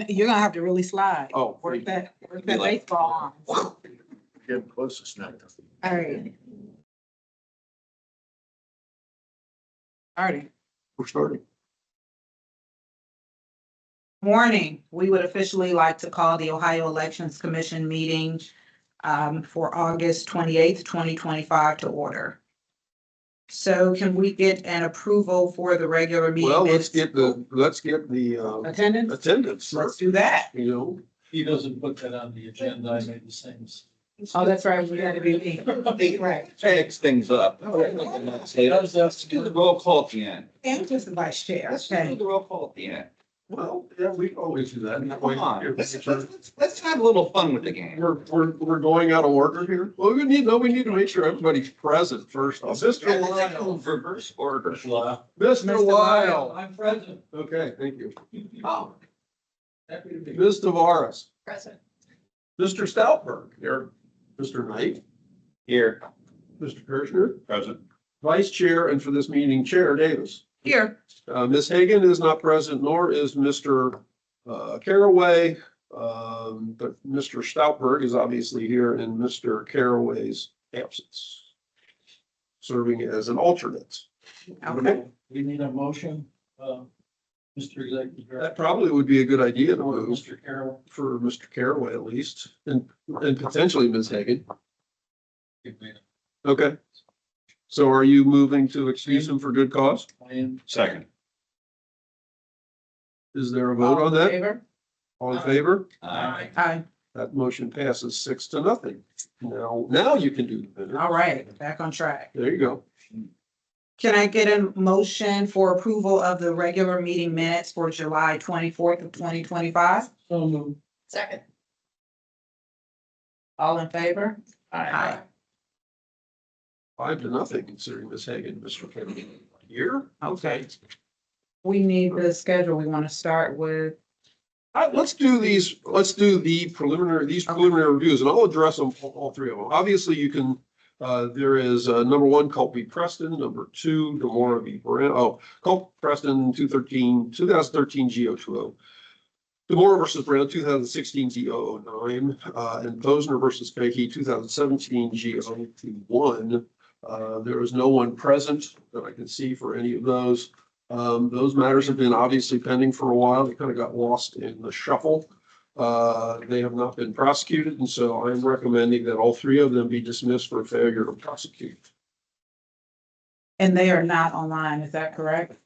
You're gonna have to really slide. Oh, Work that baseball arm. Getting closest now. All right. All right. We're starting. Morning, we would officially like to call the Ohio Elections Commission meeting for August 28th, 2025 to order. So can we get an approval for the regular meeting? Well, let's minutes? get the Attendance? attendance. Let's do that. You know, He doesn't put that on the agenda, I made the same. Oh, that's right, we had to be me. Right. Mix things up. Let's do the roll call at the end. And just the vice chair, Let's do okay. the roll call at the end. well, yeah, we can always do that. Come on, let's have a little fun with the game. We're going out of order here. Well, we need to make sure everybody's present first. Mr. Lyle. Reverse order. Mr. Lyle. I'm present. Okay, thank you. Oh, Happy to be. Ms. Tavares. Present. Mr. Stoutberg. Here. Mr. Knight. here. Mr. Kirschner. Present. Vice Chair, and for this meeting, Chair Davis. Here, Ms. Hagan is not present, nor is Mr. Caraway. But Mr. Stoutberg is obviously here in Mr. Caraway's absence, serving as an alternate. okay. We need a motion, Mr. Executive That Director. probably would be a good idea to Or move Mr. Carroll. for Mr. Caraway at least, and potentially Ms. Hagan. Okay. So are you moving to excuse him for good cause? I am. Second. Is there a vote All on in that? favor? All in favor? Aye. Aye. That motion passes 6-0. Now you can do the minute. All right, back on track. There you go. Can I get a motion for approval of the regular meeting minutes for July 24th of 2025? So moved. Second. All in favor? Aye. 5-0, considering Ms. Hagan, Mr. Kennedy here. Okay. We need the schedule. We want to start with, Let's do the preliminary reviews, and I'll address them, all three of them. Obviously, you can, there is, number one, Culp v. Preston, number two, Demora v. Brown, Culp Preston, 2013 G020. Demora versus Brown, 2016 G009, and Posner versus Fakey, 2017 G021. There is no one present that I can see for any of those. Those matters have been obviously pending for a while. They kind of got lost in the shuffle. They have not been prosecuted, and so I'm recommending that all three of them be dismissed for failure to prosecute. and they are not online, is that correct?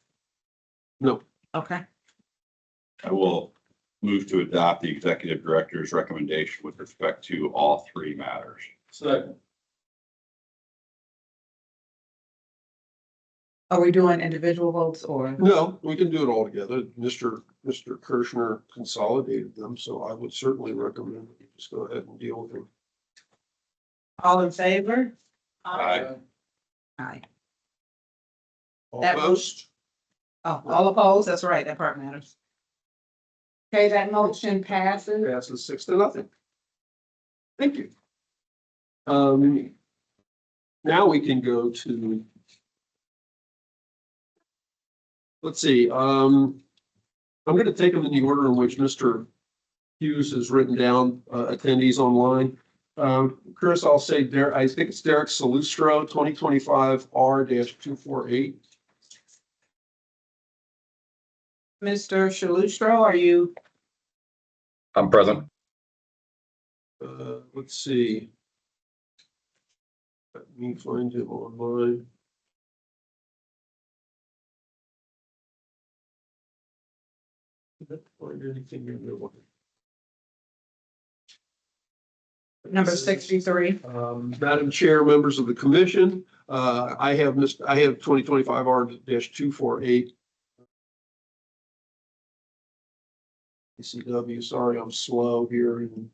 No. Okay, I will move to adopt the executive director's recommendation with respect to all three matters. Second. are we doing individual votes or? No, we can do it all together. Mr. Kirschner consolidated them, so I would certainly recommend that you just go ahead and deal with them. All in favor? Aye. Aye. All That opposed? Oh, all opposed? That's right, that part matters. Okay, that motion passes. Passes 6-0. Thank you. Now we can go to. Let's see, I'm gonna take them in the order in which Mr. Hughes has written down, attendees online. Chris, I'll say there, I think it's Derek Salustro, 2025 R-248. Mr. Shalustro, are you? I'm present. Let's see. Let me find him online. Can't find anything in there. Number 63. Madam Chair, members of the commission, I have 2025 R-248. ECW, sorry, I'm slow here and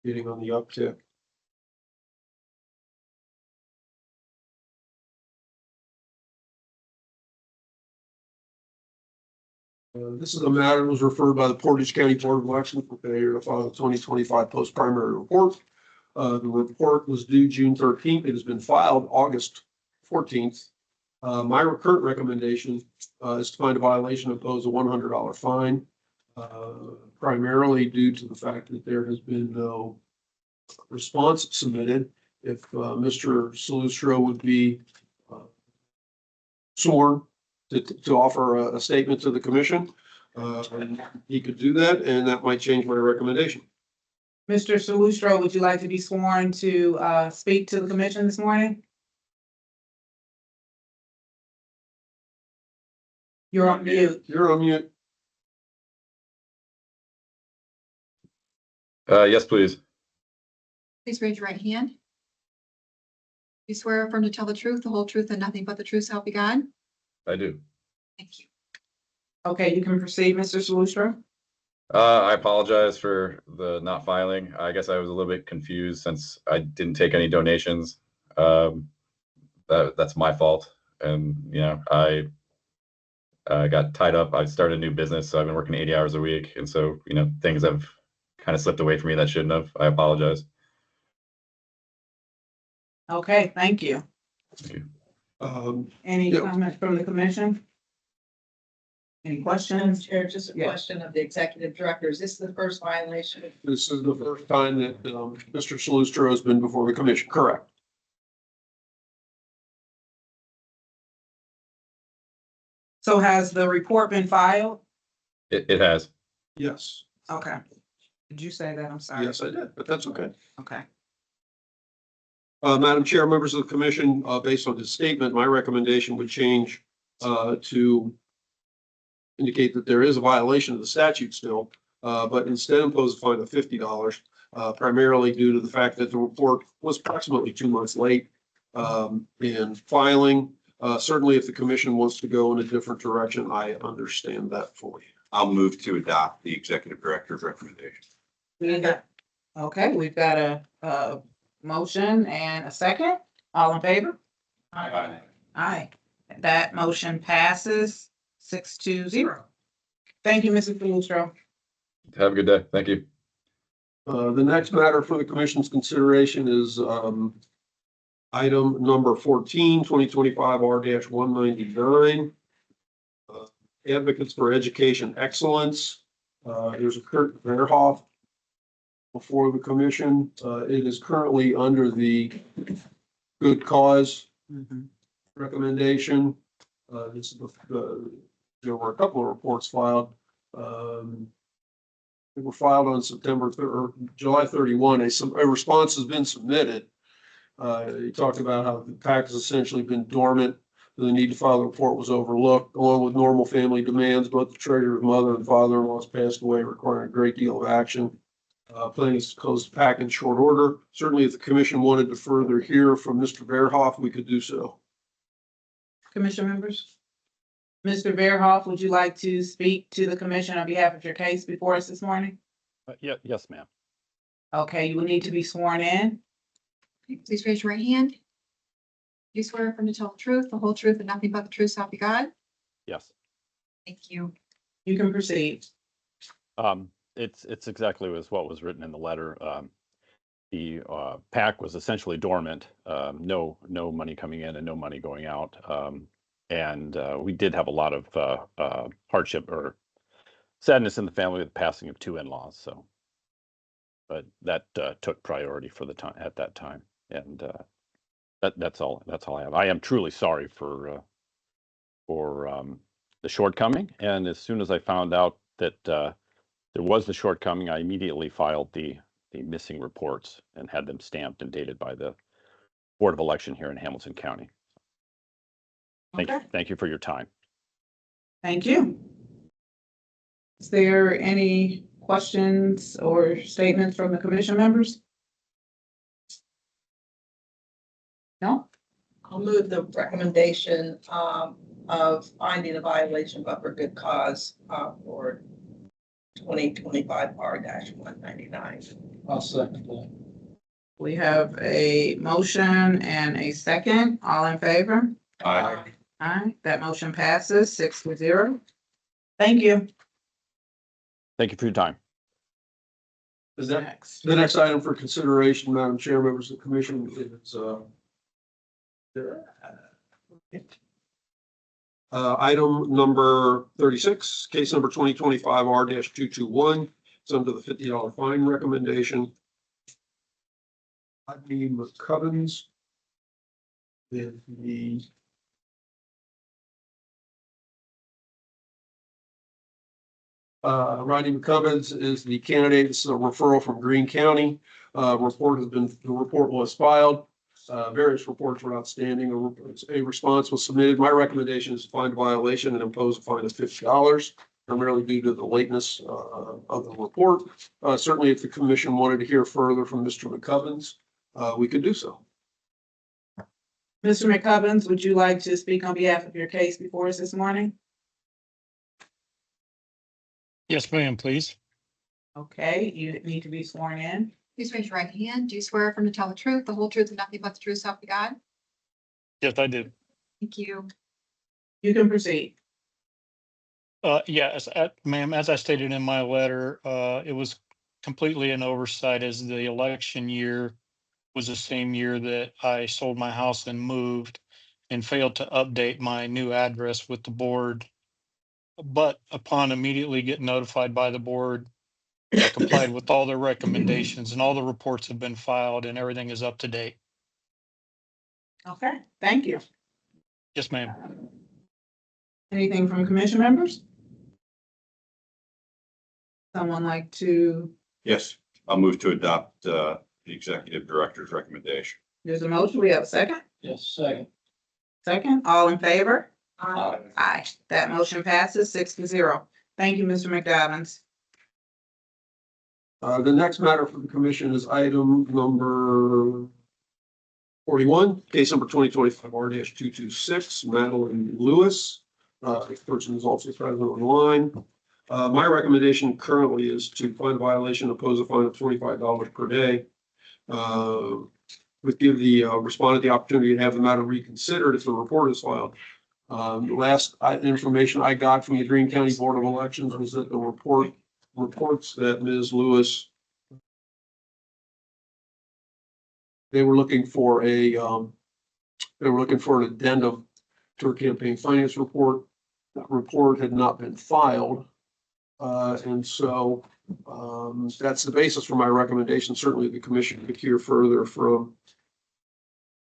getting on the uptick. This is a matter that was referred by the Portage County Board of Elections for failure to file the 2025 post-primary report. The report was due June 13th. It has been filed August 14th. My current recommendation is to find a violation, impose a $100 fine. primarily due to the fact that there has been no response submitted. If Mr. Salustro would be sworn to offer a statement to the commission, he could do that, and that might change my recommendation. Mr. Salustro, would you like to be sworn to speak to the commission this morning? You're on mute. You're on mute. Yes, please. Please raise your right hand. You swear or affirm to tell the truth, the whole truth, and nothing but the truth, so help you God? I do. Thank you. Okay, you can proceed, Mr. Salustro. I apologize for the not filing. I guess I was a little bit confused since I didn't take any donations. That's my fault. And, you know, I got tied up. I started a new business, so I've been working 80 hours a week. And so, you know, things have kind of slipped away from me that shouldn't have. I apologize. Okay, thank you. Thank you. Any Yeah. comments from the commission? Any Madam questions? Chair, just a Yeah. question of the executive director. Is this the first violation? This is the first time that Mr. Salustro has been before the commission, correct? So has the report been filed? It has. Yes. Okay. Did you say that? I'm sorry. Yes, I did, but that's okay. Okay. Madam Chair, members of the commission, based on his statement, my recommendation would change to indicate that there is a violation of the statute still, but instead impose a fine of $50, primarily due to the fact that the report was approximately 2 months late in filing. Certainly, if the commission wants to go in a different direction, I understand that fully. I'll move to adopt the executive director's recommendation. Okay, we've got a motion and a second. All in favor? Aye. Aye. That motion passes 6-0. Thank you, Mrs. Salustro. Have a good day. Thank you. The next matter for the commission's consideration is item number 14, 2025 R-199. Advocates for Education Excellence. There's a Kurt Verhoff before the commission. It is currently under the good cause recommendation. This is there were a couple of reports filed. They were filed on July 31. A response has been submitted. He talked about how the PAC has essentially been dormant. The need to file the report was overlooked, along with normal family demands. Both the treasurer's mother and father-in-law has passed away, requiring a great deal of action. Planning is to close the PAC in short order. Certainly, if the commission wanted to further hear from Mr. Verhoff, we could do so. Commission members? Mr. Verhoff, would you like to speak to the commission on behalf of your case before us this morning? Yes, ma'am. Okay, you will need to be sworn in. Okay, please raise your right hand. You swear or affirm to tell the truth, the whole truth, and nothing but the truth, so help you God? Yes. Thank you. You can proceed. It's exactly as what was written in the letter. The PAC was essentially dormant, no money coming in and no money going out. And we did have a lot of hardship or sadness in the family with the passing of 2 in-laws. So, but that took priority for the time at that time. And that's all I have. I am truly sorry for the shortcoming. And as soon as I found out that there was the shortcoming, I immediately filed the missing reports and had them stamped and dated by the Board of Election here in Hamilton County. Okay. Thank you for your time. Thank you. Is there any questions or statements from the commission members? No? I'll move the recommendation of finding a violation but for good cause for 2025 R-199. I'll second that. We have a motion and a second. All in favor? Aye. Aye, that motion passes 6-0. Thank you. Thank you for your time. Is that Next. the next item for consideration, Madam Chair, members of the commission, is Item number 36, case number 2025R-221. It's under the $50 fine recommendation. Rodney McCubbins is the Rodney McCubbins is the candidate. This is a referral from Greene County. The report was filed. Various reports were outstanding. A response was submitted. My recommendation is to find a violation and impose a fine of $50, primarily due to the lateness of the report. Certainly, if the commission wanted to hear further from Mr. McCubbins, we could do so. Mr. McCubbins, would you like to speak on behalf of your case before us this morning? Yes, ma'am, please. Okay, you need to be sworn in. Please raise your right hand. Do you swear affirm to tell the truth, the whole truth, and nothing but the truth, so help you God? Yes, I do. Thank you. You can proceed. Yes, ma'am, as I stated in my letter, it was completely an oversight as the election year was the same year that I sold my house and moved and failed to update my new address with the board. But upon immediately getting notified by the board, I complied with all their recommendations and all the reports have been filed and everything is up to date. Okay, thank you. Yes, ma'am. Anything from commission members? Someone like to, Yes, I'll move to adopt the executive director's recommendation. there's a motion, we have a second? Yes, second. Second, all in favor? Aye. Aye, that motion passes 6-0. Thank you, Mr. McDobbins. The next matter for the commission is item number 41, case number 2025R-226, Madeline Lewis. This person is also present online. My recommendation currently is to find a violation, impose a fine of $25 per day. Would give the respondent the opportunity to have the matter reconsidered if the report is filed. The last information I got from the Greene County Board of Elections was that the reports that Ms. Lewis, they were looking for an addendum to her campaign finance report. That report had not been filed. And so that's the basis for my recommendation. Certainly the commission could hear further from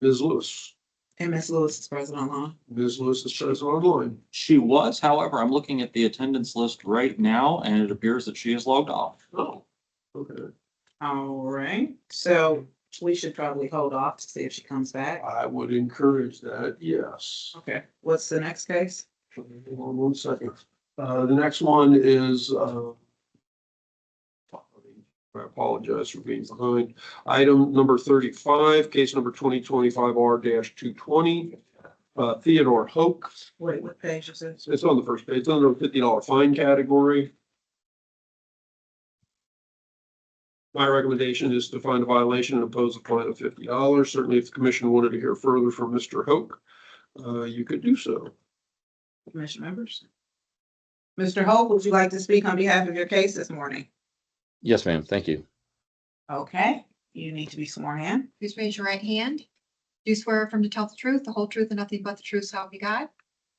Ms. Lewis. And Ms. Lewis is present online. Ms. Lewis is present online. She was, however, I'm looking at the attendance list right now and it appears that she is logged off. Oh, okay. All right, so we should probably hold off to see if she comes back. I would encourage that, yes. Okay, what's the next case? Hold on 1 second. The next one is, I apologize for being behind. Item number 35, case number 2025R-220, Theodore Hoke. Wait, what page is this? It's on the first page. It's under the $50 fine category. My recommendation is to find a violation and impose a fine of $50. Certainly, if the commission wanted to hear further from Mr. Hoke, you could do so. Commission members? Mr. Holt, would you like to speak on behalf of your case this morning? Yes, ma'am. Thank you. Okay, you need to be sworn in. Please raise your right hand. Do you swear affirm to tell the truth, the whole truth, and nothing but the truth, so help you God?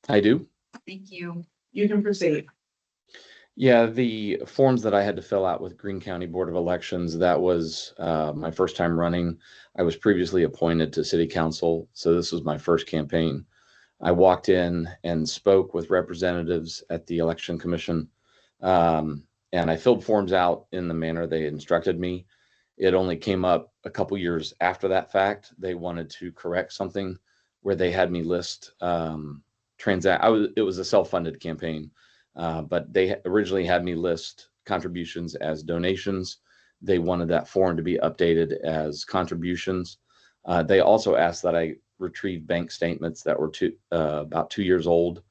I do. Thank you. You can proceed. Yeah, the forms that I had to fill out with Greene County Board of Elections, that was my first time running. I was previously appointed to city council, so this was my first campaign. I walked in and spoke with representatives at the election commission, and I filled forms out in the manner they instructed me. It only came up a couple years after that fact. They wanted to correct something where they had me list it was a self-funded campaign. But they originally had me list contributions as donations. They wanted that form to be updated as contributions. They also asked that I retrieve bank statements that were about 2 years old.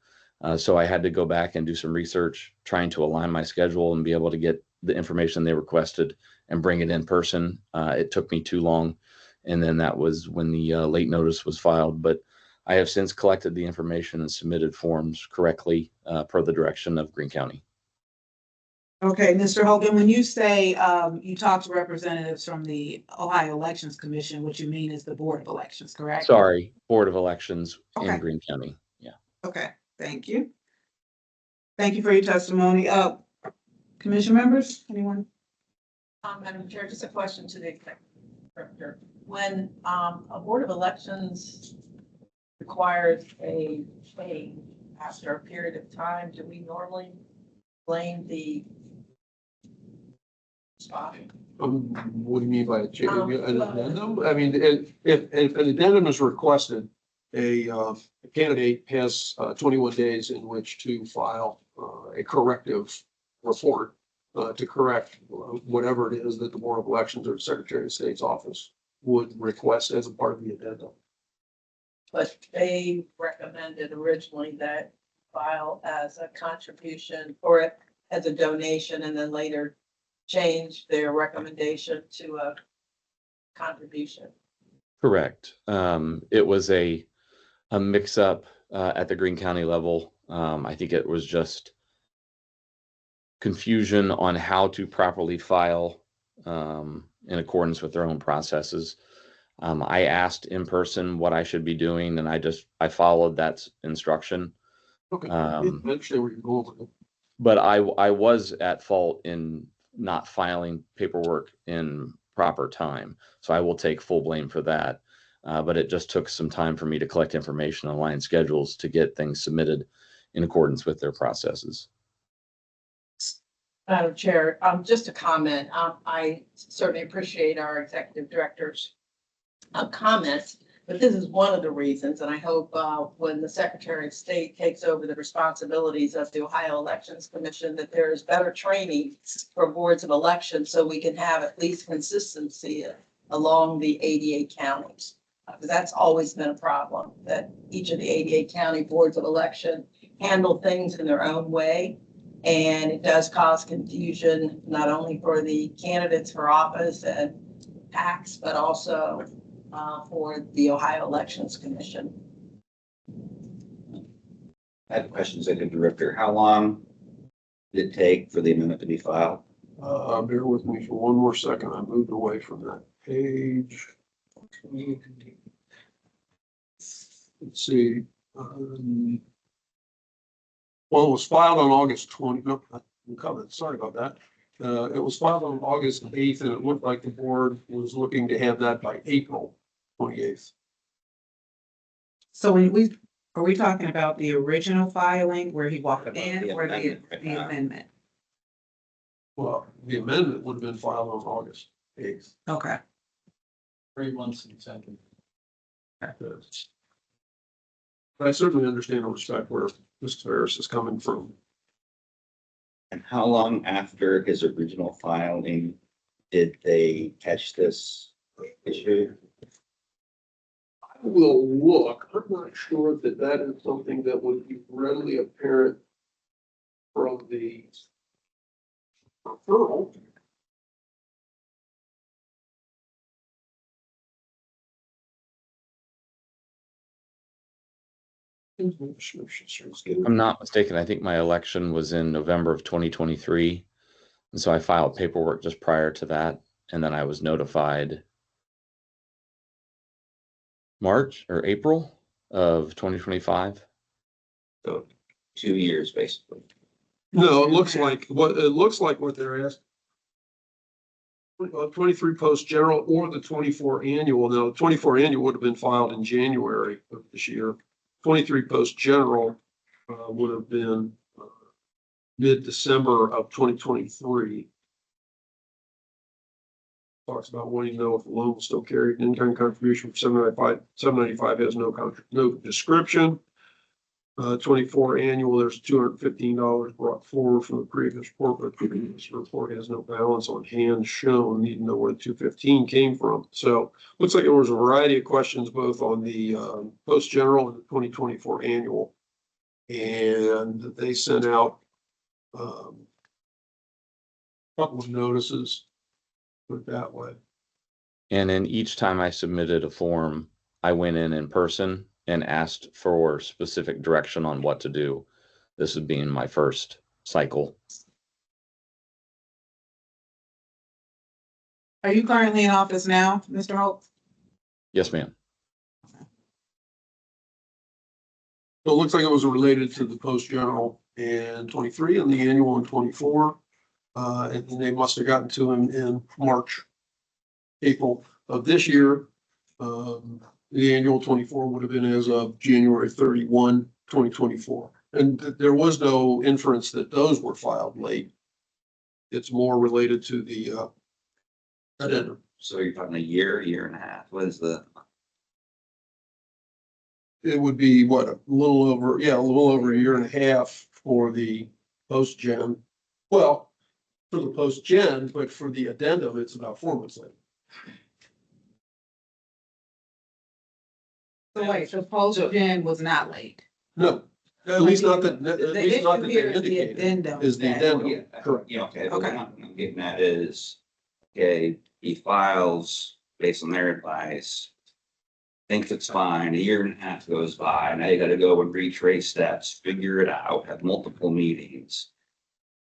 So I had to go back and do some research, trying to align my schedule and be able to get the information they requested and bring it in person. It took me too long. And then that was when the late notice was filed. But I have since collected the information and submitted forms correctly per the direction of Greene County. Okay, Mr. Hogan, when you say you talk to representatives from the Ohio Elections Commission, what you mean is the Board of Elections, correct? Sorry, Board of Elections Okay. in Greene County. Yeah. Okay, Thank you. Thank you for your testimony. Commission members, anyone? Madam Chair, just a question to the executive director. When a Board of Elections requires a change after a period of time, do we normally blame the spot? What do you mean by a change? An well- addendum? I mean, if an addendum is requested, a candidate has 21 days in which to file a corrective report to correct whatever it is that the Board of Elections or Secretary of State's office would request as a part of the addendum. But they recommended originally that file as a contribution or as a donation and then later change their recommendation to a contribution. Correct. It was a mix-up at the Greene County level. I think it was just confusion on how to properly file in accordance with their own processes. I asked in person what I should be doing, and I followed that instruction. Okay, I understand where you're going with it. But I was at fault in not filing paperwork in proper time. So I will take full blame for that. But it just took some time for me to collect information on line schedules to get things submitted in accordance with their processes. Madam Chair, just a comment. I certainly appreciate our executive director's comments, but this is one of the reasons, and I hope when the Secretary of State takes over the responsibilities of the Ohio Elections Commission, that there is better training for boards of elections so we can have at least consistency along the 88 counties. Because that's always been a problem, that each of the 88 county boards of election handle things in their own way. And it does cause confusion, not only for the candidates for office and PACs, but also for the Ohio Elections Commission. I have questions, Executive Director. How long did it take for the amendment to be filed? Bear with me for one more second. I moved away from that page. Let's see. Well, it was filed on August 20, no, sorry about that. It was filed on August 8th, and it looked like the board was looking to have that by April 28th. So are we talking about the original filing where he walked in or the amendment? Well, the amendment would have been filed on August 8th. Okay. 3 months and second. But I certainly understand and respect where Mr. Ferris is coming from. And how long after his original filing did they catch this issue? I will look. I'm not sure that that is something that would be readily apparent from the referral. I'm not mistaken. I think my election was in November of 2023. And so I filed paperwork just prior to that. And then I was notified March or April of 2025. 2 years, basically. No, it looks like what they're asking. 23 post general or the 24 annual. Now, the 24 annual would have been filed in January of this year. 23 post general would have been mid-December of 2023. Talks about wanting to know if the loan was still carried. In-kind contribution for 795 has no description. 24 annual, there's $215 brought forward from the previous report, but the previous report has no balance on hand shown. Need to know where the 215 came from. So looks like there was a variety of questions both on the post general and the 2024 annual, and they sent out a couple of notices. Put it that way. And then each time I submitted a form, I went in person and asked for specific direction on what to do. This would be in my first cycle. Are you currently in office now, Mr. Holt? Yes, ma'am. So it looks like it was related to the post general in 23 and the annual in 24. And they must have gotten to him in March, April of this year. The annual 24 would have been as of January 31, 2024. And there was no inference that those were filed late. It's more related to the addendum. So you're talking a year and a half. What is the? It would be what, a little over a year and a half for the post gen. Well, for the post gen, but for the addendum, it's about 4 months later. So wait, the post gen was not late. No, at least not that, at The least not that issue here they is the indicated, addendum. is the that- addendum, correct. Yeah, okay, but Okay. what I'm getting at is, okay, he files based on their advice. Thinks it's fine, a year and a half goes by, now you gotta go and retrace steps, figure it out, have multiple meetings.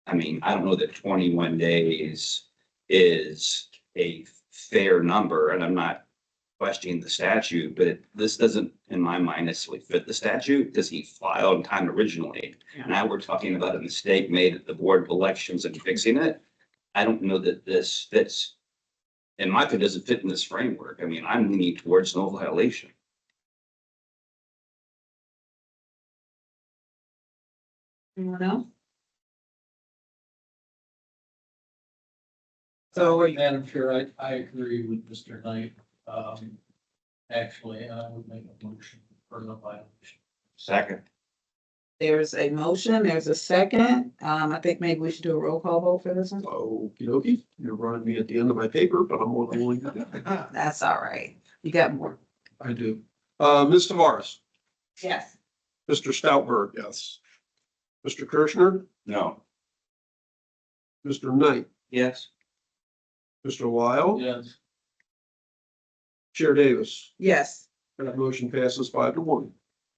I mean, I don't know that 21 days is a fair number, and I'm not questioning the statute, but this doesn't, in my mind, necessarily fit the statute, because he filed in time originally. Yeah. Now we're talking about a mistake made at the Board of Elections and fixing it. I don't know that this fits. In my opinion, doesn't fit in this framework. I mean, I'm leaning towards no violation. Anyone else? So are you- Madam Chair, I agree with Mr. Knight. Actually, I would make a motion for no violation. Second. there's a motion, there's a second. I think maybe we should do a roll call vote for this one. Okey dokey, you're running me at the end of my paper, but I'm more than willing to do it. That's all right. You got more. I do. Ms. Tavares, Yes. Mr. Stoutberg. Yes. Mr. Kirschner, No. Mr. Knight, Yes. Mr. Lyle, Yes. Chair Davis. Yes. That motion passes 5-1.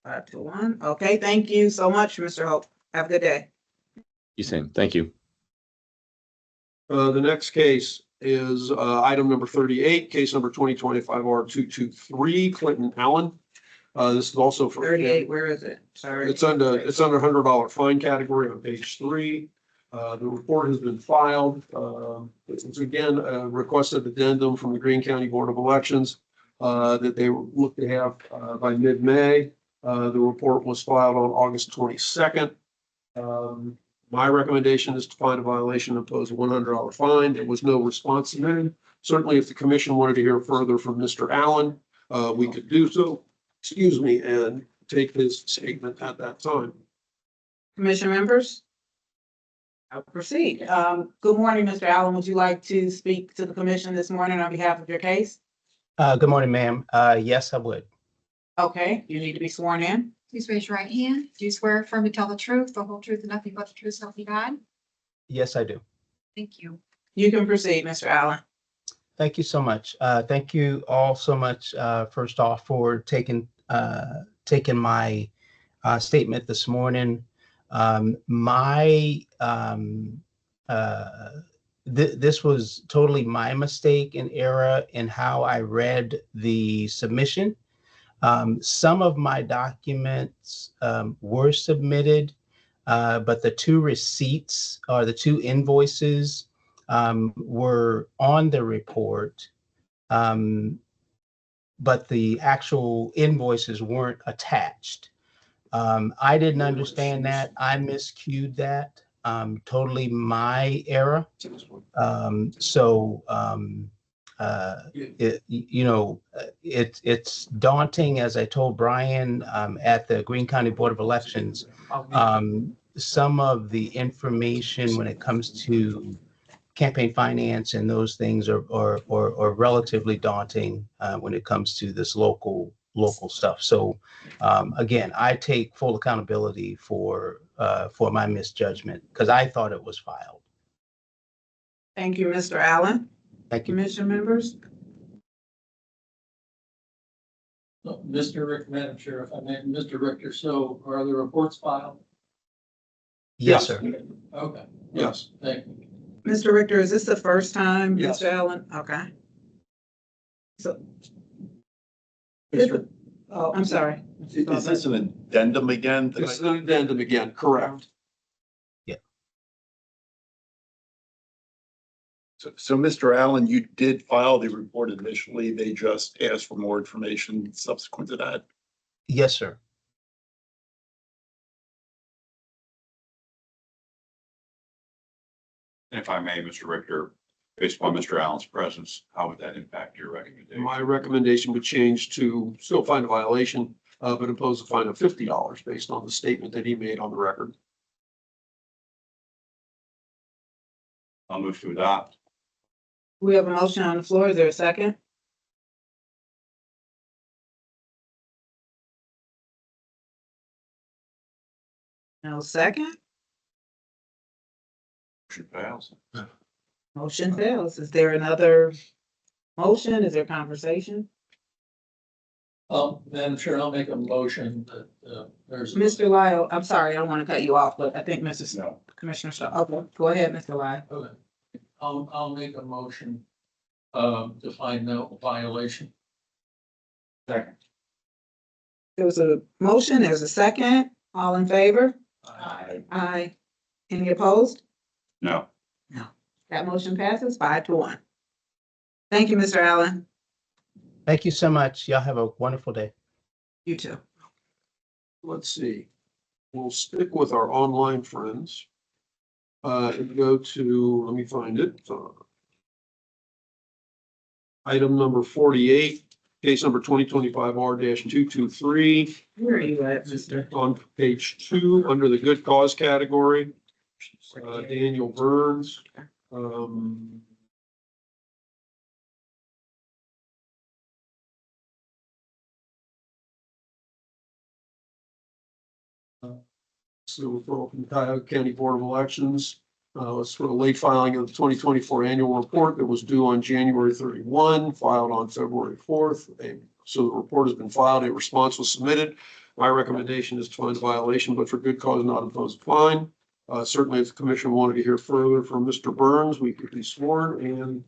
5-1. Okay, thank you so much, Mr. Hope. Have a good day. You same. Thank you. The next case is item number 38, case number 2025 R223, Clinton Allen. This is also for. 38, where is it? Sorry. It's under $100 fine category on page 3. The report has been filed. It's again a requested addendum from the Greene County Board of Elections that they look to have by mid-May. The report was filed on August 22nd. My recommendation is to find a violation and impose a $100 fine. There was no response submitted. Certainly, if the commission wanted to hear further from Mr. Allen, we could do so, and take his statement at that time. Commission members? I'll proceed. Good morning, Mr. Allen. Would you like to speak to the commission this morning on behalf of your case? Good morning, ma'am. Yes, I would. Okay, you need to be sworn in. Please raise your right hand. Do you swear affirm to tell the truth, the whole truth, and nothing but the truth, so help you God? Yes, I do. Thank you. You can proceed, Mr. Allen. Thank you so much. Thank you all so much, first off, for taking my statement this morning. This was totally my mistake and error in how I read the submission. Some of my documents were submitted, but the two receipts or the two invoices were on the report, but the actual invoices weren't attached. I didn't understand that. I miscued that. Totally my error. It's daunting, as I told Brian at the Greene County Board of Elections. Some of the information when it comes to campaign finance and those things are relatively daunting when it comes to this local stuff. So again, I take full accountability for my misjudgment because I thought it was filed. Thank you, Mr. Allen. Thank you. Commission members? So, Madam Chair, if I may, Mr. Richter, so are the reports filed? Yes, sir. Okay. Yes. Thank you. Mr. Richter, is this the first time, Yes. Mr. Allen? Okay. So, Mr. Oh, I'm sorry. Is this an addendum again? This is an addendum again, correct? So, Mr. Allen, you did file the report initially. They just asked for more information subsequent to that. Yes, sir. If I may, Mr. Richter, based upon Mr. Allen's presence, how would that impact your recommendation? My recommendation would change to still find a violation, but impose a fine of $50 based on the statement that he made on the record. I'll move to adopt. We have a motion on the floor. Is there a second? No second? Motion fails. Motion fails. Is there another motion? Is there conversation? Madam Chair, I'll make a motion that, there's. Mr. Lyle, I'm sorry, I don't want to cut you off, but I think Mrs. No. Commissioner Shaw, okay, go ahead, Mr. Lyle. Okay. I'll make a motion, to find no violation. Second. There was a motion, there's a second, all in favor? Aye. Aye. Any opposed? No. That motion passes 5-1. Thank you, Mr. Allen. Thank you so much. Y'all have a wonderful day. You too. Let's see. We'll stick with our online friends. And go to, let me find it. Item number 48, case number 2025R-223. Where are you at, Mr.? On page 2, under the good cause category. Daniel Burns. So from Cuyahoga County Board of Elections, it's for the late filing of the 2024 annual report that was due on January 31, filed on February 4th. So the report has been filed, a response was submitted. My recommendation is to find a violation, but for good cause not impose a fine. Certainly, if the commission wanted to hear further from Mr. Burns, we could be sworn and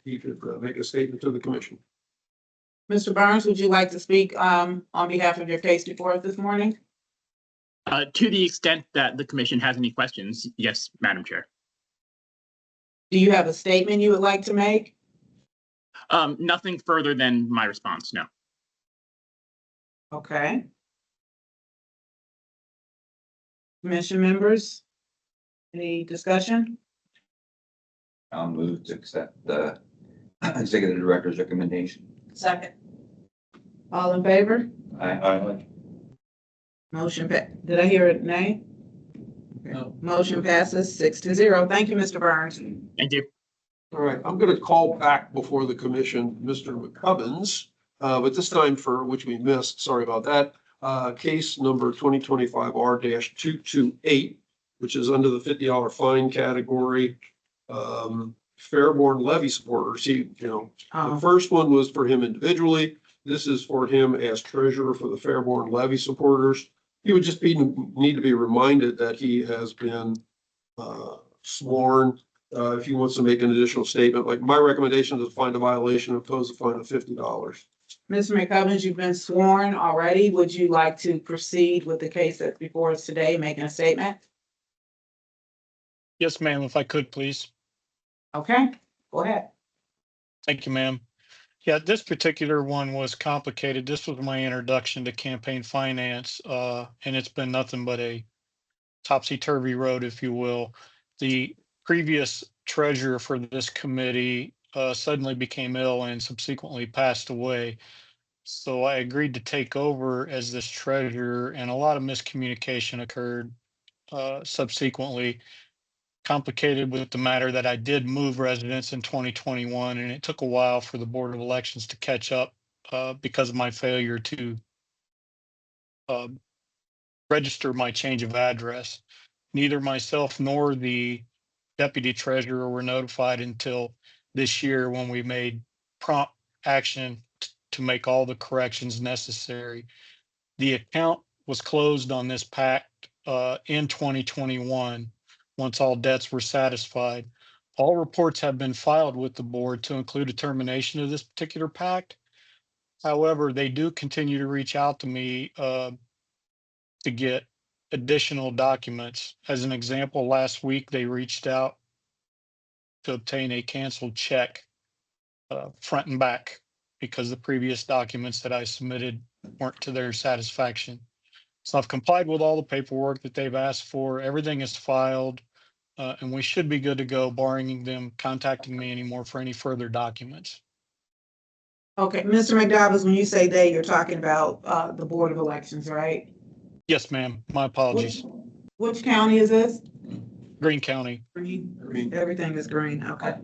he could make a statement to the commission. Mr. Burns, would you like to speak on behalf of your case before us this morning? To the extent that the commission has any questions, yes, Madam Chair. Do you have a statement you would like to make? Nothing further than my response, no. Okay. Commission members, any discussion? I'll move to accept the executive director's recommendation. Second. All in favor? Aye. Motion did I hear a nay? No. Motion passes 6-0. Thank you, Mr. Burns. Thank you. All right, I'm going to call back before the commission, Mr. McCubbins, but this time for which we missed, sorry about that. Case number 2025R-228, which is under the $50 fine category. Fairborn levy supporters. The first one was for him individually. This is for him as treasurer for the Fairborn levy supporters. He would just need to be reminded that he has been sworn. If he wants to make an additional statement, like my recommendation is to find a violation, impose a fine of $50. Mr. McCubbins, you've been sworn already. Would you like to proceed with the case that's before us today, making a statement? Yes, ma'am, if I could, please. Okay, go ahead. Thank you, ma'am. Yeah, this particular one was complicated. This was my introduction to campaign finance, and it's been nothing but a topsy-turvy road, if you will. The previous treasurer for this committee suddenly became ill and subsequently passed away. So I agreed to take over as this treasurer, and a lot of miscommunication occurred subsequently, complicated with the matter that I did move residents in 2021, and it took a while for the Board of Elections to catch up because of my failure to register my change of address. Neither myself nor the deputy treasurer were notified until this year when we made prompt action to make all the corrections necessary. The account was closed on this pact in 2021. Once all debts were satisfied, all reports have been filed with the board to include a termination of this particular pact. However, they do continue to reach out to me to get additional documents. As an example, last week they reached out to obtain a canceled check front and back because the previous documents that I submitted weren't to their satisfaction. So I've complied with all the paperwork that they've asked for. Everything is filed, and we should be good to go, barring them contacting me anymore for any further documents. Okay, Mr. McDonald, when you say they, you're talking about the Board of Elections, right? Yes, ma'am. My apologies. Which county is this? Greene County. Green. Everything is green, okay.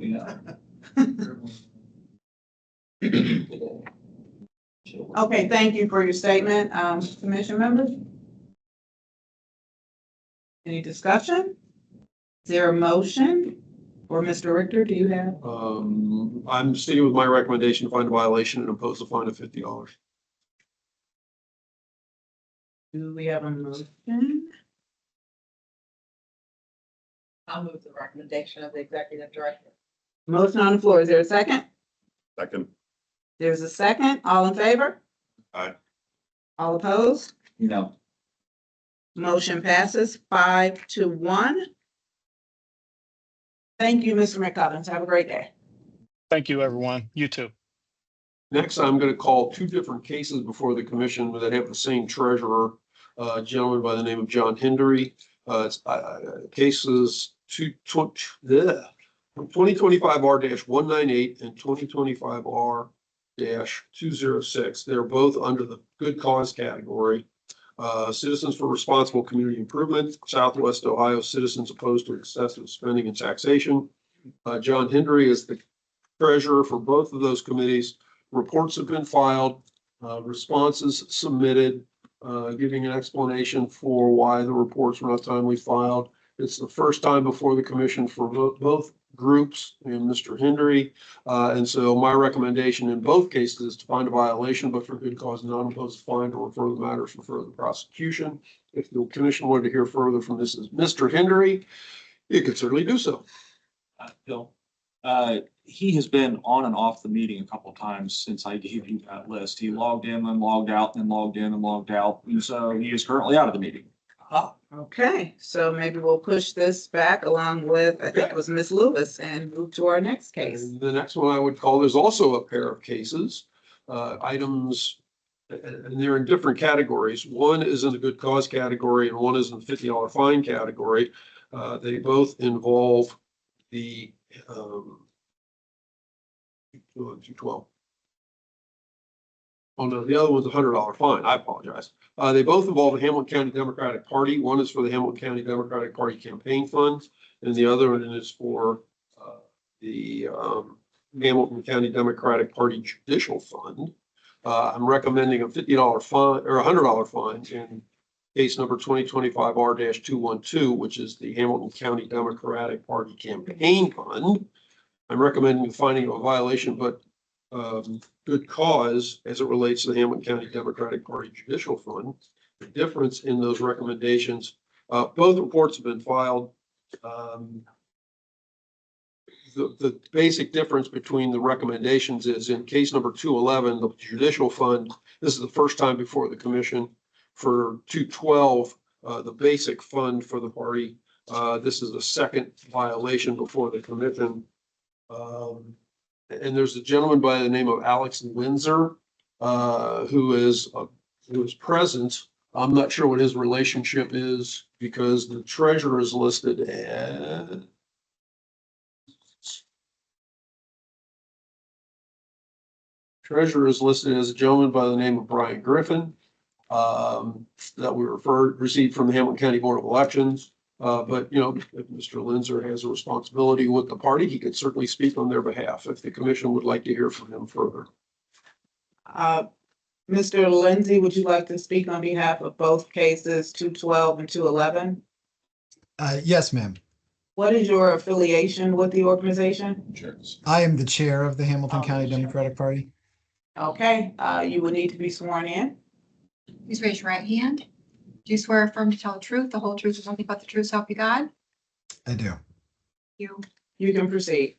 Okay, thank you for your statement, commission members. Any discussion? Is there a motion? Or Mr. Richter, do you have? I'm sticking with my recommendation to find a violation and impose a fine of $50. Do we have a motion? I'll move the recommendation of the executive director. Motion on the floor. Is there a second? Second. There's a second. All in favor? Aye. All opposed? No. Motion passes 5-1. Thank you, Mr. McCubbins. Have a great day. Thank you, everyone. You too. Next, I'm going to call two different cases before the commission that have the same treasurer, a gentleman by the name of John Hindery. It's cases 2025R-198 and 2025R-206. They're both under the good cause category. Citizens for Responsible Community Improvement, Southwest Ohio Citizens Opposed to Excessive Spending and Taxation. John Hindery is the treasurer for both of those committees. Reports have been filed, responses submitted, giving an explanation for why the reports were not timely filed. It's the first time before the commission for both groups and Mr. Hindery. And so my recommendation in both cases is to find a violation, but for good cause, not impose a fine or refer the matters for further prosecution. If the commission wanted to hear further from Mr. Hindery, you could certainly do so. Bill, he has been on and off the meeting a couple of times since I gave you that list. He logged in and logged out and logged in and logged out. And so he is currently out of the meeting. Okay, so maybe we'll push this back along with, I think it was Ms. Lewis, and move to our next case. And the next one I would call, there's also a pair of cases, items, and they're in different categories. One is in the good cause category and one is in the $50 fine category. They both involve the 212. Oh, no, the other one's a $100 fine. I apologize. They both involve the Hamilton County Democratic Party. One is for the Hamilton County Democratic Party campaign funds, and the other one is for the Hamilton County Democratic Party Judicial Fund. I'm recommending a $50 fine or $100 fine in case number 2025R-212, which is the Hamilton County Democratic Party campaign fund. I'm recommending the finding of a violation, but good cause as it relates to the Hamilton County Democratic Party Judicial Fund. The difference in those recommendations, both reports have been filed. The basic difference between the recommendations is in case number 211, the Judicial Fund, this is the first time before the commission. For 212, the basic fund for the party, this is the second violation before the commission. And there's a gentleman by the name of Alex Windsor, who is present. I'm not sure what his relationship is because the treasurer is listed as a gentleman by the name of Brian Griffin, that we received from the Hamilton County Board of Elections. But, you know, if Mr. Lindsay has a responsibility with the party, he could certainly speak on their behalf if the commission would like to hear from him further. Mr. Lindsay, would you like to speak on behalf of both cases, 212 and 211? Yes, ma'am. What is your affiliation with the organization? I am the chair of the Hamilton County Democratic Party. Okay, you will need to be sworn in. Please raise your right hand. Do you swear or affirm to tell the truth, the whole truth, and nothing but the truth, so help you God? I do. You. You can proceed.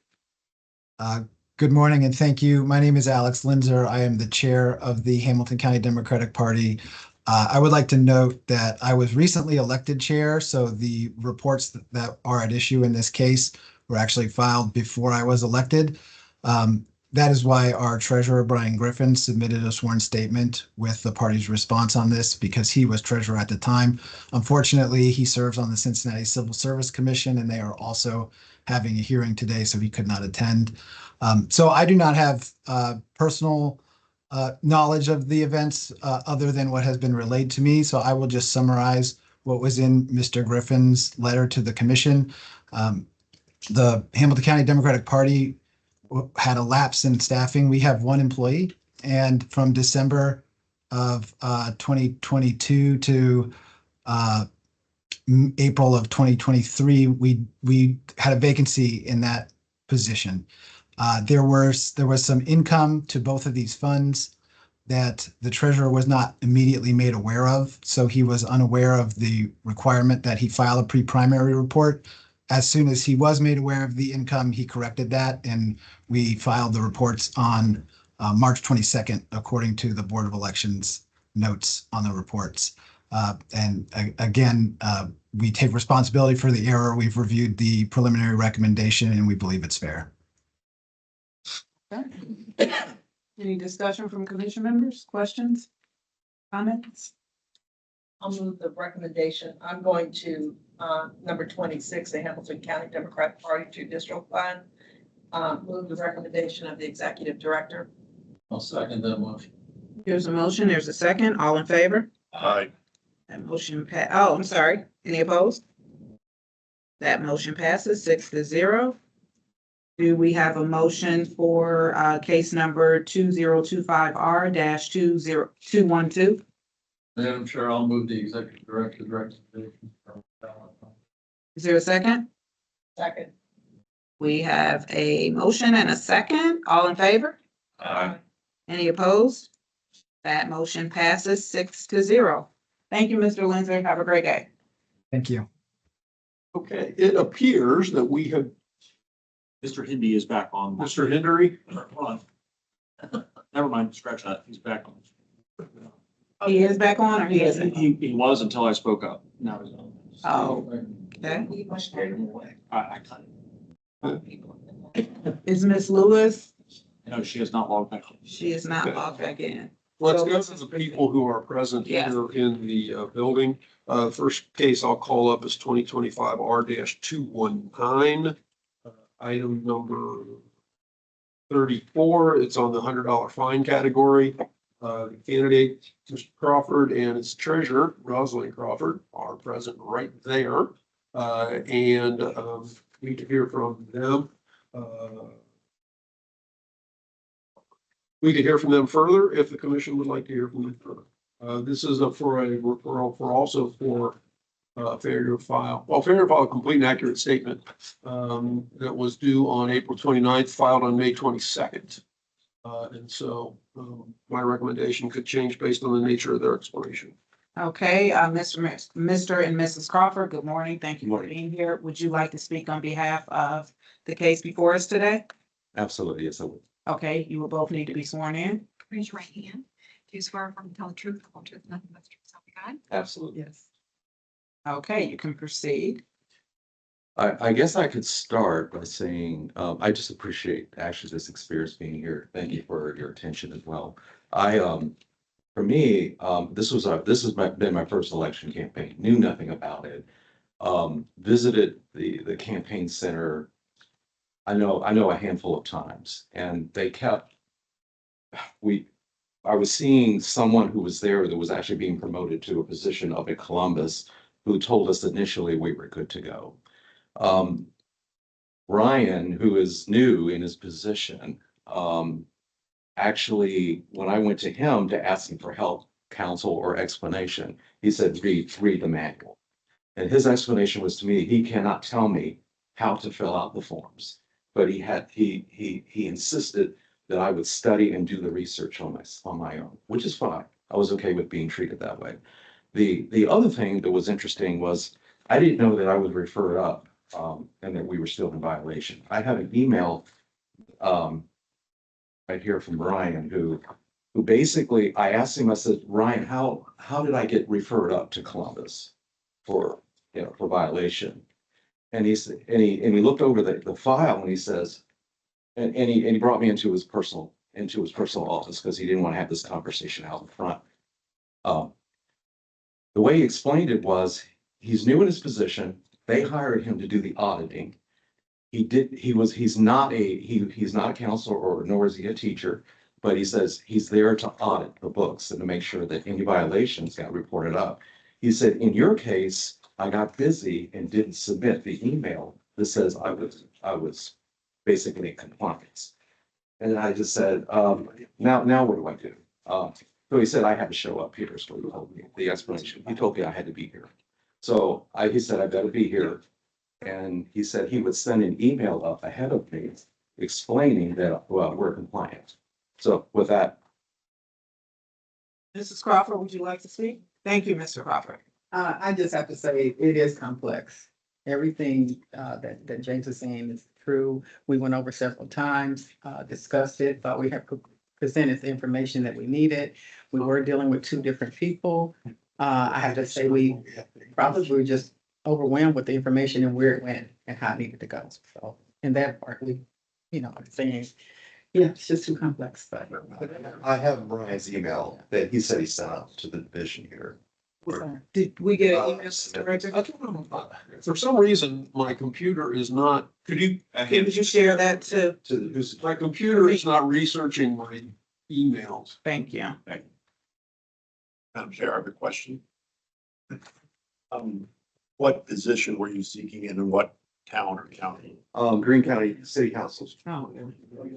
Good morning and thank you. My name is Alex Linzer. I am the chair of the Hamilton County Democratic Party. I would like to note that I was recently elected chair, so the reports that are at issue in this case were actually filed before I was elected. That is why our treasurer, Brian Griffin, submitted a sworn statement with the party's response on this because he was treasurer at the time. Unfortunately, he serves on the Cincinnati Civil Service Commission and they are also having a hearing today, so he could not attend. So I do not have personal knowledge of the events other than what has been relayed to me. So I will just summarize what was in Mr. Griffin's letter to the commission. The Hamilton County Democratic Party had a lapse in staffing. We have one employee, and from December of 2022 to April of 2023, we had a vacancy in that position. There was some income to both of these funds that the treasurer was not immediately made aware of. So he was unaware of the requirement that he file a pre-primary report. As soon as he was made aware of the income, he corrected that and we filed the reports on March 22nd, according to the Board of Elections notes on the reports. Again, we take responsibility for the error. We've reviewed the preliminary recommendation and we believe it's fair. Okay. Any discussion from commission members, questions, comments? I'll move the recommendation. I'm going to, number 26, the Hamilton County Democratic Party Judicial Fund. Move the recommendation of the executive director. I'll second that motion. There's a motion, there's a second, all in favor? Aye. That motion I'm sorry, any opposed? That motion passes 6-0. Do we have a motion for case number 2025R-20212? Madam Chair, I'll move the executive director's recommendation. Is there a second? Second. We have a motion and a second. All in favor? Aye. Any opposed? That motion passes 6-0. Thank you, Mr. Lindsay. Have a great day. Thank you. Okay, it appears that we have Mr. Hindi is back on. Mr. Henry. Hold on. Never mind, scratch that. He's back on. He is back on or he isn't? He was until I spoke up. Now he's on. Oh, okay. I cut it. Is Miss Lewis? No, she has not logged back. She is not logged back in. Let's So go this to is the people who are present Yes. here in the building. First case I'll call up is 2025R-219. Item number 34. It's on the $100 fine category. The candidate, Mr. Crawford, and its treasurer, Rosalind Crawford, are present right there. And we need to hear from them. We could hear from them further if the commission would like to hear from them further. This is for a referral for failure to file a complete and accurate statement that was due on April 29th, filed on May 22nd. And so my recommendation could change based on the nature of their explanation. Okay, Mr. and Mrs. Crawford, good morning. Thank you for being here. Would you like to speak on behalf of the case before us today? Absolutely, yes, I would. Okay, you will both need to be sworn in. Raise your right hand. Do you swear affirm to tell the truth, the whole truth, and nothing but the truth, so help you God? Absolutely. Yes. Okay, you can proceed. I guess I could start by saying, I just appreciate actually this experience being here. Thank you for your attention as well. For me, this has been my first election campaign, knew nothing about it. Visited the campaign center, I know a handful of times, and they kept, I was seeing someone who was there that was actually being promoted to a position up in Columbus, who told us initially we were good to go. Ryan, who is new in his position, actually, when I went to him to ask him for help, counsel, or explanation, he said, read the manual. And his explanation was to me, he cannot tell me how to fill out the forms, but he insisted that I would study and do the research on my own, which is fine. I was okay with being treated that way. The other thing that was interesting was I didn't know that I was referred up and that we were still in violation. I had an email right here from Ryan, who basically, I asked him, I said, Ryan, how did I get referred up to Columbus for, for violation? And he said, and he looked over the file and he says, and he brought me into his personal office because he didn't want to have this conversation out in front. The way he explained it was, he's new in his position. They hired him to do the auditing. He's not a counselor, or nor is he a teacher, but he says he's there to audit the books and to make sure that any violations got reported up. He said, in your case, I got busy and didn't submit the email that says I was basically in compliance. And I just said, now what do I do? So he said, I had to show up here, is what he told me, the explanation. He told me I had to be here. So he said, I better be here. And he said he would send an email up ahead of me explaining that, well, we're compliant. So with that. Mrs. Crawford, would you like to speak? Thank you, Mr. Crawford. I just have to say, it is complex. Everything that James is saying is true. We went over several times, discussed it, thought we had presented the information that we needed. We were dealing with two different people. I have to say, we probably were just overwhelmed with the information and where it went and how it needed to go. So in that part, I'm saying, yeah, it's just too complex, but. I have Brian's email that he said he sent out to the division here. Did we get an email, Director? For some reason, my computer is not. Could you share that to? My computer is not researching my emails. Thank you. Madam Chair, I have a question. What position were you seeking in what town or county? Greene County City Council. Oh.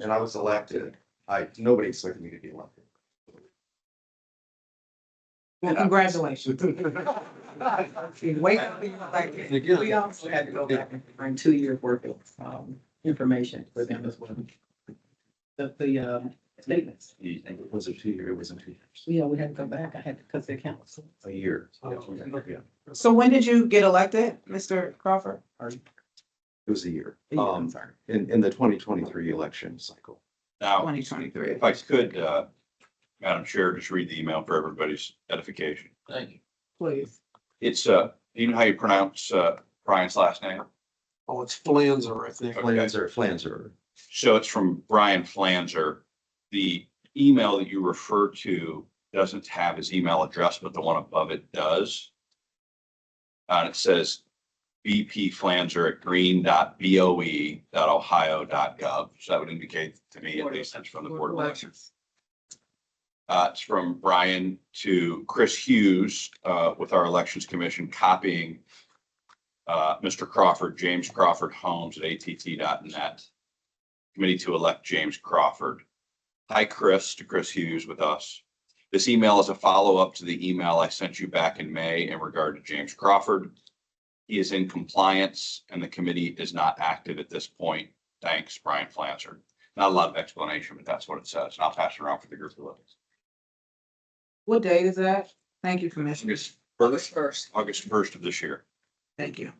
And I was elected. Nobody expected me to be elected. Well, congratulations. Wait up, We also had to go back and find 2 years worth of information for them as well. The statements. Was it 2 years? It wasn't 2 years. Yeah, we had to go back. I had to, because they council. A year. Yeah. So when did you get elected, Mr. Crawford? It was a year. I'm sorry. In the 2023 election cycle. Now, 2023. if I could, Madam Chair, just read the email for everybody's edification. Thank you. Please. It's, do you know how you pronounce Brian's last name? Oh, it's Flanzer, I think. Flanzer. So it's from Brian Flanzer. The email that you refer to doesn't have his email address, but the one above it does. And it says bpflanzer@green.boe.ohio.gov. So that would indicate to me, at least, that's from the Board of Elections. It's from Brian to Chris Hughes with our Elections Commission, copying Mr. Crawford, James Crawford Holmes at att.net. Committee to elect James Crawford. Hi, Chris, to Chris Hughes with us. This email is a follow-up to the email I sent you back in May in regard to James Crawford. He is in compliance and the committee is not active at this point. Thanks, Brian Flanzer. Not a lot of explanation, but that's what it says. And I'll pass it around for the group to look. What date is that? Thank you, Commissioner. August 1st of this year. Thank you.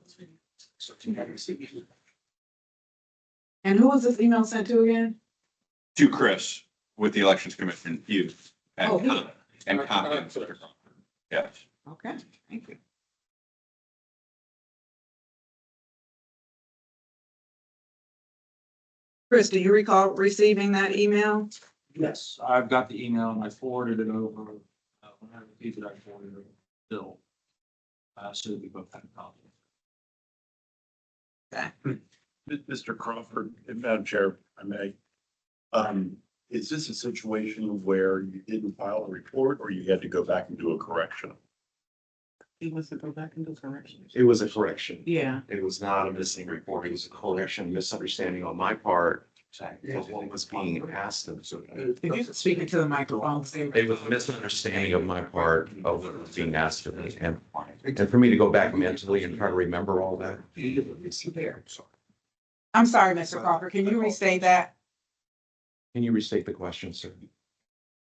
And who was this email sent to again? To Chris with the Elections Commission, you. And, Oh, and copy. Yes. Okay, thank you. Chris, do you recall receiving that email? Yes, I've got the email and I forwarded it over. When I received it, I forwarded it to Bill. So that we both had a copy. Mr. Crawford, and Madam Chair, I may. Is this a situation where you didn't file a report or you had to go back and do a correction? He wants to go back and do corrections. It was a correction. Yeah. It was not a missing report. It was a correction, misunderstanding on my part of what was being asked of. If you could speak into the microphone. It was a misunderstanding of my part of what was being asked of me. And for me to go back mentally and try to remember all that. I'm sorry, Mr. Crawford, can you restate that? Can you restate the question, sir?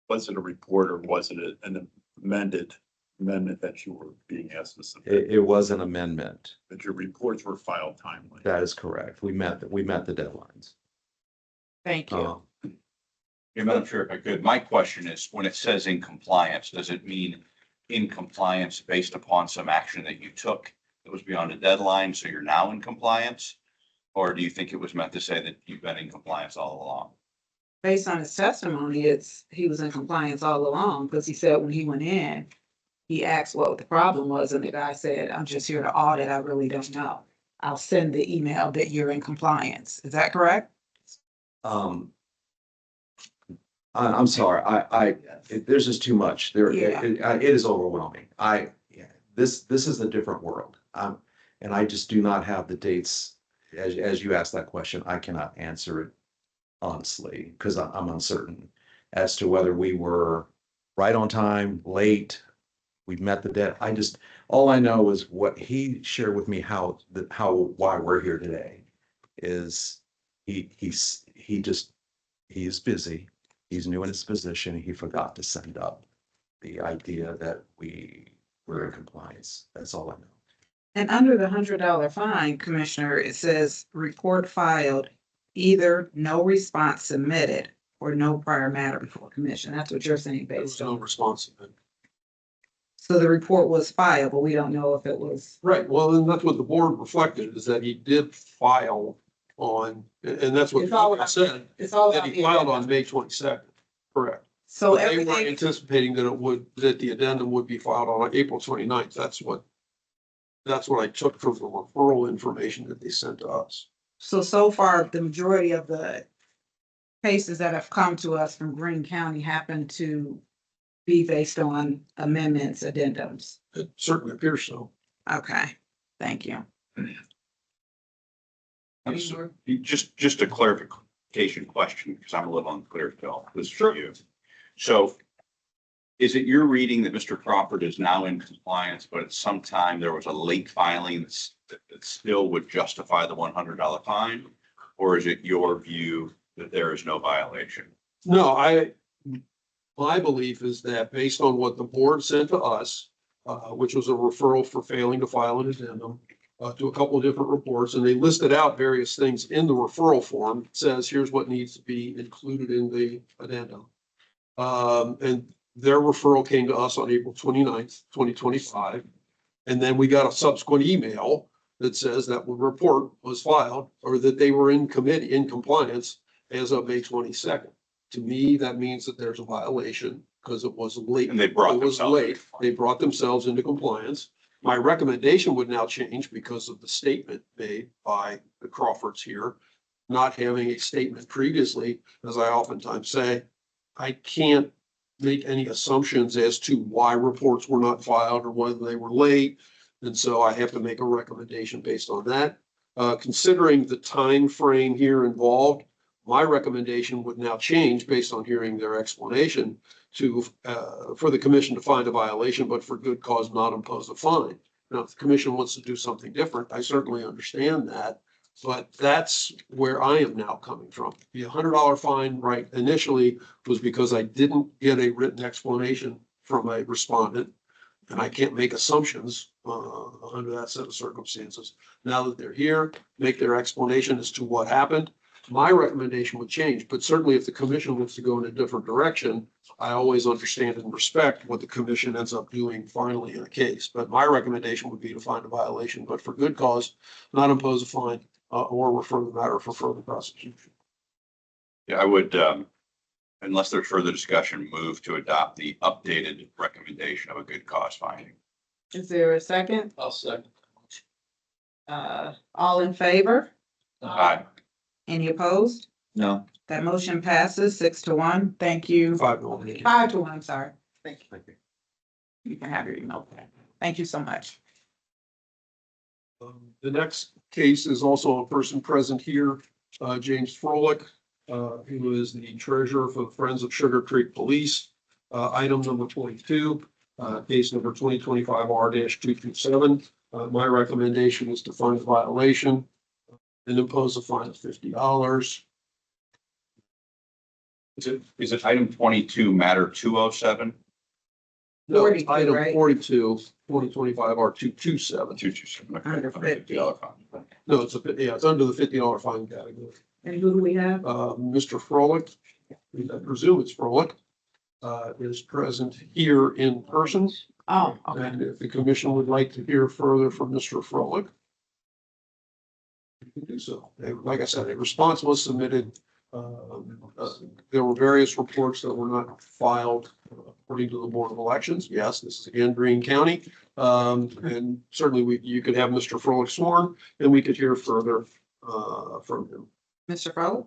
Was it a report or was it an amendment that you were being asked to submit? It was an amendment. But your reports were filed timely. That is correct. We met the deadlines. Thank you. Yeah, Madam Chair, if I could, my question is, when it says in compliance, does it mean in compliance based upon some action that you took that was beyond a deadline, so you're now in compliance? Or do you think it was meant to say that you've been in compliance all along? Based on his testimony, he was in compliance all along, because he said when he went in, he asked what the problem was, and the guy said, I'm just here to audit, I really don't know. I'll send the email that you're in compliance. Is that correct? I'm sorry, there's just too much. Yeah. It is overwhelming. This is a different world. And I just do not have the dates. As you asked that question, I cannot answer it honestly, because I'm uncertain as to whether we were right on time, late, we met the debt. All I know is what he shared with me, why we're here today is he's busy. He's new in his position. He forgot to send up the idea that we were in compliance. That's all I know. And under the $100 fine, Commissioner, it says report filed, either no response submitted or no prior matter before commission. That's what you're saying There was based no on. response. So the report was filed, but we don't know if it was. Right, well, and that's what the board reflected, is that he did file on, and that's what It's all I about- said, It's all that about he the filed addendum. on May 22nd, correct. So But they were everything, anticipating that the addendum would be filed on April 29th. That's what I took from the referral information that they sent to us. so far, the majority of the cases that have come to us from Greene County happen to be based on amendments, addendums. It certainly appears so. Okay, thank you. Just a clarification question, because I'm a little unclear, Phil, this is for you. So is it your reading that Mr. Crawford is now in compliance, but at some time there was a late filing that still would justify the $100 fine? Or is it your view that there is no violation? No, my belief is that based on what the board sent to us, which was a referral for failing to file an addendum, to a couple of different reports, and they listed out various things in the referral form. It says, here's what needs to be included in the addendum. And their referral came to us on April 29th, 2025. And then we got a subsequent email that says that the report was filed, or that they were in compliance as of May 22nd. To me, that means that there's a violation because it was late. And they brought It was themselves late. They brought themselves into compliance. My recommendation would now change because of the statement made by the Crawfords here, not having a statement previously. As I oftentimes say, I can't make any assumptions as to why reports were not filed or whether they were late. And so I have to make a recommendation based on that. Considering the time frame here involved, my recommendation would now change based on hearing their explanation to, for the commission to find a violation, but for good cause not impose a fine. Now, if the commission wants to do something different, I certainly understand that, but that's where I am now coming from. The $100 fine, right, initially was because I didn't get a written explanation from a respondent, and I can't make assumptions under that set of circumstances. Now that they're here, make their explanation as to what happened. My recommendation would change, but certainly if the commission wants to go in a different direction, I always understand and respect what the commission ends up doing finally in a case. But my recommendation would be to find a violation, but for good cause, not impose a fine or refer the matter for further prosecution. Yeah, I would, unless there's further discussion, move to adopt the updated recommendation of a good cause finding. Is there a second? I'll second. All in favor? Aye. Any opposed? No. That motion passes 6-1. Thank you. 5-1. 5-1, I'm sorry. Thank you. You can have your email back. Thank you so much. The next case is also a person present here, James Froelich, who is the treasurer for the Friends of Sugar Creek Police. Item number 22, case number 2025R-227. My recommendation is to find a violation and impose a fine of $50. Is it item 22 matter 207? No, 42, item right? 42, 2025R-227. 227. Okay. Under 50. $50 fine. No, it's under the $50 fine category. And who do we have? Mr. Froelich I presume it's Froelich, is present here in person. Oh, okay. And if the commission would like to hear further from Mr. Froelich, you can do so. Like I said, a response was submitted. There were various reports that were not filed according to the Board of Elections. Yes, this is again Greene County. And certainly you could have Mr. Froelich sworn and we could hear further from him. Mr. Froelich?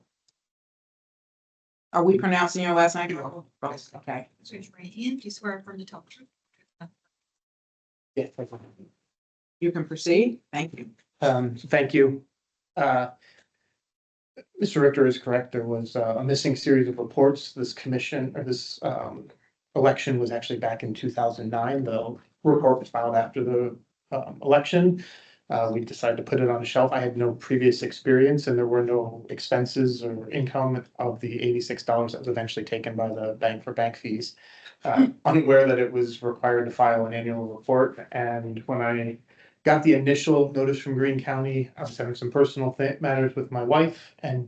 Are we pronouncing your last name? Okay. Please raise your right hand. Do you swear affirm to tell the truth? Yes. You can proceed. Thank you. Thank you. Mr. Richter is correct. There was a missing series of reports. This commission or this election was actually back in 2009. The report was filed after the election. We decided to put it on a shelf. I had no previous experience and there were no expenses or income of the $86 that was eventually taken by the bank for bank fees. Unaware that it was required to file an annual report. And when I got the initial notice from Greene County, I was having some personal matters with my wife and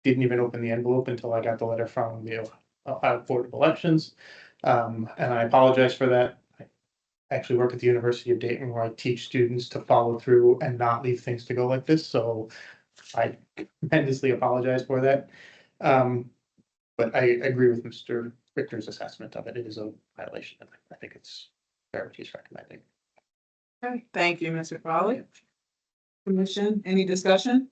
didn't even open the envelope until I got the letter from the Ohio Board of Elections. And I apologize for that. I actually work at the University of Dayton where I teach students to follow through and not leave things to go like this. So I tremendously apologize for that. But I agree with Mr. Richter's assessment of it. It is a violation. And I think it's fair what he's recommending. Okay, thank you, Mr. Froelich. Commission, any discussion?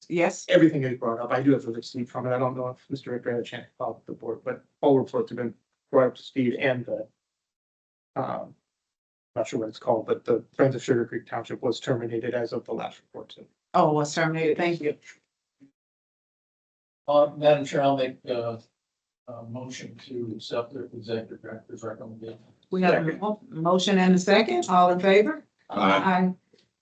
Yes, Everything is brought up. I do have a receipt from it. I don't know if Mr. Richter had a chance to follow up the board, but all reports have been brought up to speed and the not sure what it's called, but the Friends of Sugar Creek Township was terminated as of the last report. So oh, was terminated. Thank you. Madam Chair, I'll make a motion to accept the executive director's recommendation. We have a motion and a second. All in favor? Aye.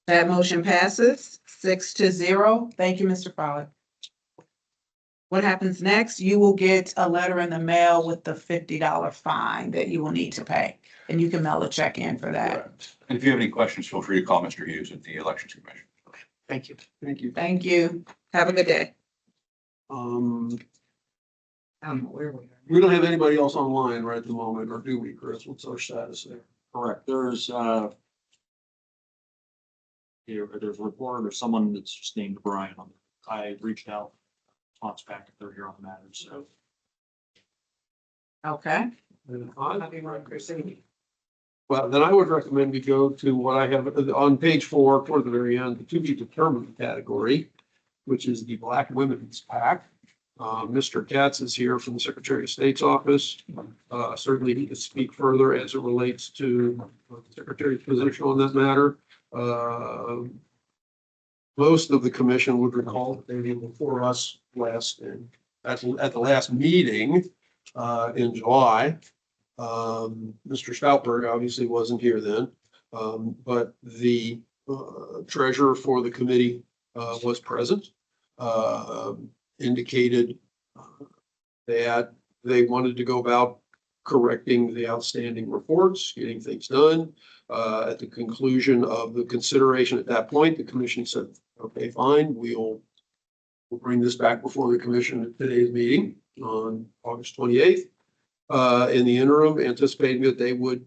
That motion passes 6-0. Thank you, Mr. Froelich. What happens next? You will get a letter in the mail with the $50 fine that you will need to pay. And you can mail a check in for that. And if you have any questions, feel free to call Mr. Hughes at the Elections Commission. thank you. Thank you. Thank you. Have a good day. I don't know where we are. We don't have anybody else online right at the moment, or do we, Chris? What's our status there? Correct. There's a report or someone that's just named Brian on it. I reached out, response back if they're here on the matter, so. Okay. Well, then I would recommend we go to what I have on page 4 toward the very end, the to be determined category, which is the Black Women's PAC. Mr. Katz is here from the Secretary of State's office. Certainly he could speak further as it relates to the Secretary's position on that matter. Most of the commission would recall that they were before us at the last meeting in July. Mr. Stoutberg obviously wasn't here then, but the treasurer for the committee was present. Indicated that they wanted to go about correcting the outstanding reports, getting things done. At the conclusion of the consideration at that point, the commission said, okay, fine, we'll bring this back before the commission at today's meeting on August 28th. In the interim, anticipating that they would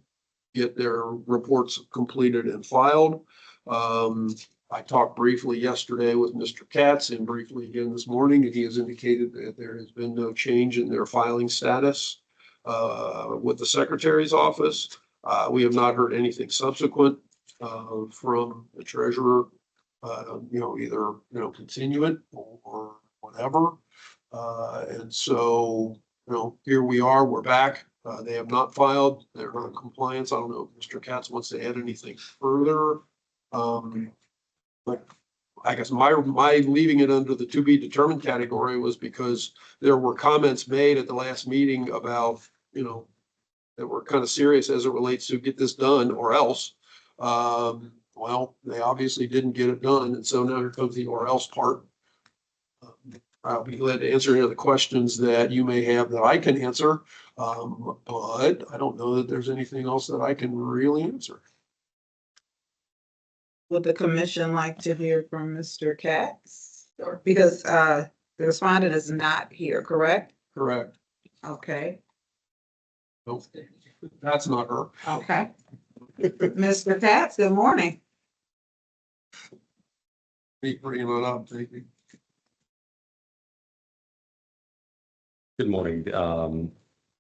get their reports completed and filed. I talked briefly yesterday with Mr. Katz and briefly again this morning, and he has indicated that there has been no change in their filing status with the Secretary's office. We have not heard anything subsequent from the treasurer, either, continuing or whatever. And so, here we are, we're back. They have not filed, they're not in compliance. I don't know if Mr. Katz wants to add anything further. But I guess my leaving it under the to be determined category was because there were comments made at the last meeting about, that were kind of serious as it relates to get this done or else. Well, they obviously didn't get it done. And so now here comes the or else part. I'll be glad to answer any of the questions that you may have that I can answer. But I don't know that there's anything else that I can really answer. Would the commission like to hear from Mr. Katz? Because the The respondent is not here, correct? Correct. Okay, Nope. That's not her. okay. Mr. Katz, good morning. Me bringing it up, maybe. Good morning.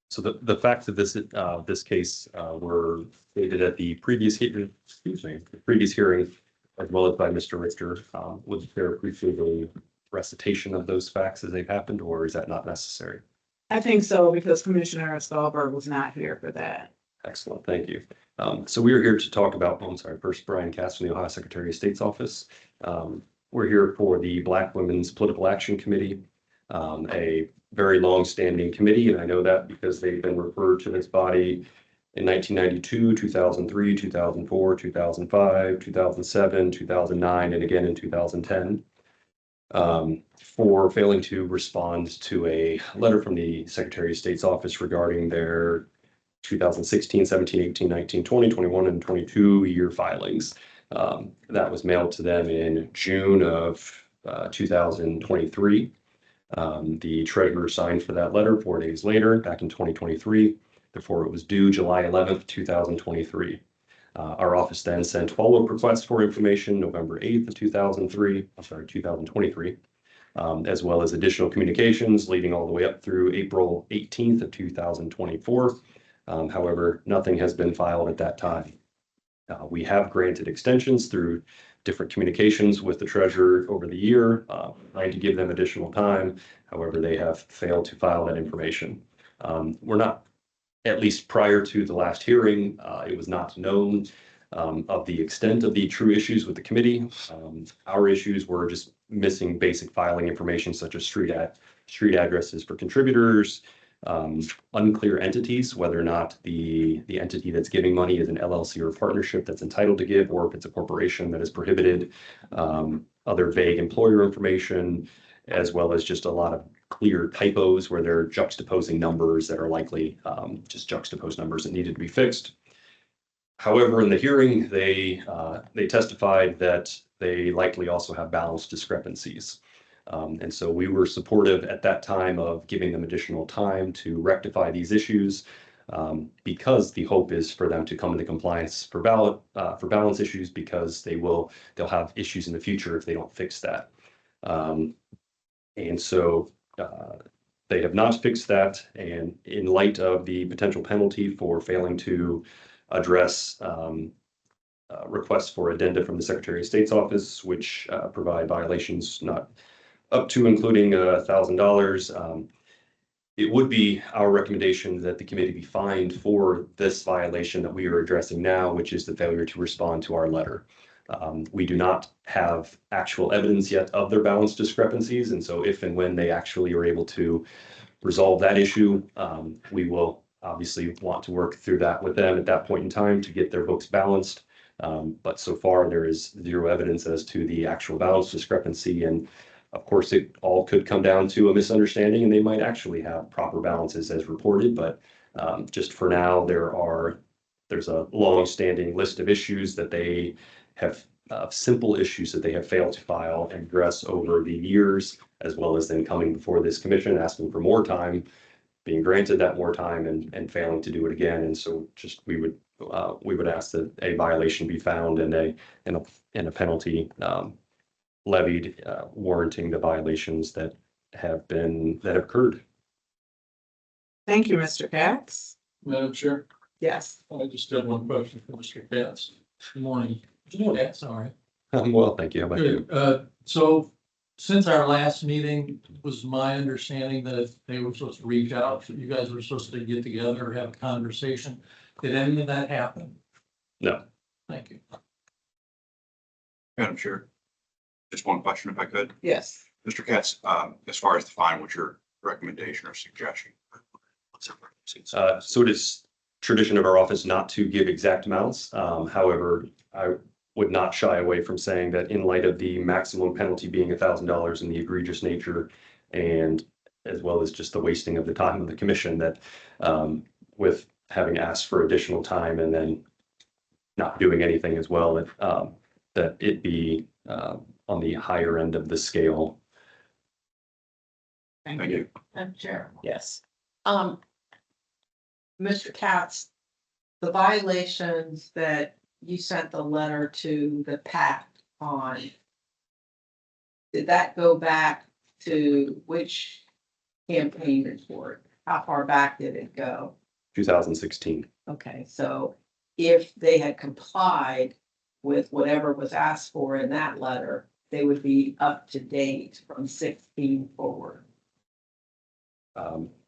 So the facts of this case were stated at the previous hearing, as well as by Mr. Richter. Would there appreciate a recitation of those facts as they've happened, or is that not necessary? I think so, because Commissioner Stolberg was not here for that. Excellent, thank you. So we are here to talk about, first Brian Katz from the Ohio Secretary of State's office. We're here for the Black Women's Political Action Committee, a very long-standing committee, and I know that because they've been referred to this body in 1992, 2003, 2004, 2005, 2007, 2009, and again in 2010. For failing to respond to a letter from the Secretary of State's office regarding their 2016, 17, 18, 19, 20, 21, and 22 year filings. That was mailed to them in June of 2023. The treasurer signed for that letter 4 days later, back in 2023. Therefore, it was due July 11th, 2023. Our office then sent follow-up requests for information November 8th of 2023, as well as additional communications leading all the way up through April 18th of 2024. However, nothing has been filed at that time. We have granted extensions through different communications with the treasurer over the year, trying to give them additional time. However, they have failed to file that information. We're not, at least prior to the last hearing, it was not known of the extent of the true issues with the committee. Our issues were just missing basic filing information such as street addresses for contributors, unclear entities, whether or not the entity that's giving money is an LLC or a partnership that's entitled to give, or if it's a corporation that is prohibited, other vague employer information, as well as just a lot of clear typos where they're juxtaposing numbers that are likely just juxtaposed numbers that needed to be fixed. However, in the hearing, they testified that they likely also have balance discrepancies. And so we were supportive at that time of giving them additional time to rectify these issues, because the hope is for them to come into compliance for balance issues, because they'll have issues in the future if they don't fix that. And so they have not fixed that. And in light of the potential penalty for failing to address requests for addenda from the Secretary of State's office, which provide violations not up to including $1,000. It would be our recommendation that the committee be fined for this violation that we are addressing now, which is the failure to respond to our letter. We do not have actual evidence yet of their balance discrepancies, and so if and when they actually are able to resolve that issue, we will obviously want to work through that with them at that point in time to get their books balanced. But so far, there is zero evidence as to the actual balance discrepancy, and of course, it all could come down to a misunderstanding, and they might actually have proper balances as reported. But just for now, there's a long-standing list of issues that they have, simple issues that they have failed to file and address over the years, as well as then coming before this commission, asking for more time, being granted that more time and failing to do it again. And so just we would ask that a violation be found and a penalty levied, warranting the violations that have occurred. Thank you, Mr. Katz. Madam Chair, Yes. I just have one question for Mr. Katz. Good morning. Yeah, sorry. Well, thank you. How about you? Good. So since our last meeting, was my understanding that they were supposed to reach out, you guys were supposed to get together or have a conversation. Did any of that happen? No. Thank you. Madam Chair, just one question if I could. Yes. Mr. Katz, as far as the fine, what's your recommendation or suggestion? So it is tradition of our office not to give exact amounts. However, I would not shy away from saying that in light of the maximum penalty being $1,000 and the egregious nature, and as well as just the wasting of the time of the commission, that with having asked for additional time and then not doing anything as well, that it be on the higher end of the scale. Thank you. Madam Chair. Yes. Mr. Katz, the violations that you sent the letter to the PAC on, did that go back to which campaign report? How far back did it go? 2016. Okay, so if they had complied with whatever was asked for in that letter, they would be up to date from 16 forward.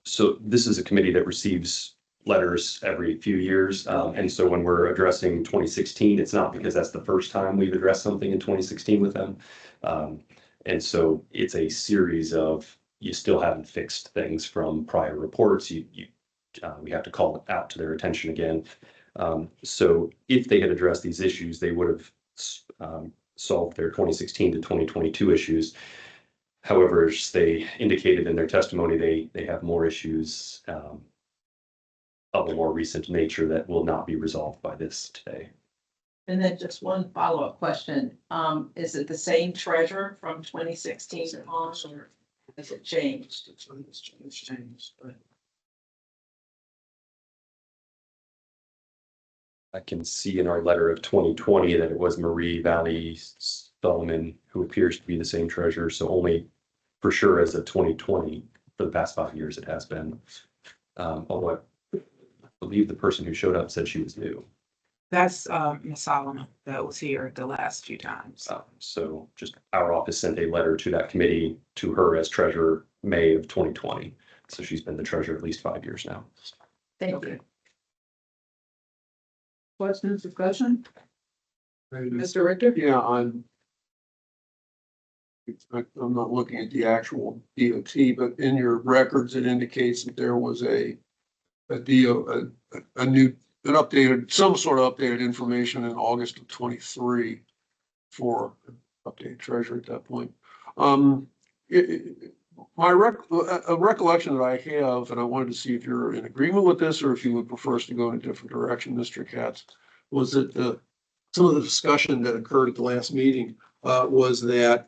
So this is a committee that receives letters every few years. And so when we're addressing 2016, it's not because that's the first time we've addressed something in 2016 with them. And so it's a series of, you still haven't fixed things from prior reports. We have to call it out to their attention again. So if they had addressed these issues, they would have solved their 2016 to 2022 issues. However, as they indicated in their testimony, they have more issues of a more recent nature that will not be resolved by this today. And then just one follow-up question. Is it the same treasurer from 2016 on, or has it changed? It's changed, but. I can see in our letter of 2020 that it was Marie Valley Solomon, who appears to be the same treasurer. So only for sure as of 2020, for the past 5 years, it has been. Although I believe the person who showed up said she was new. That's Ms. Solomon that was here the last few times. So just our office sent a letter to that committee to her as treasurer May of 2020. So she's been the treasurer at least 5 years now. Thank you. Questions, discussion? Mr. Richter? Yeah, I'm not looking at the actual DOT, but in your records, it indicates that there was an updated, some sort of updated information in August of 23 for updated treasurer at that point. A recollection that I have, and I wanted to see if you're in agreement with this or if you would prefer us to go in a different direction, Mr. Katz, was that some of the discussion that occurred at the last meeting was an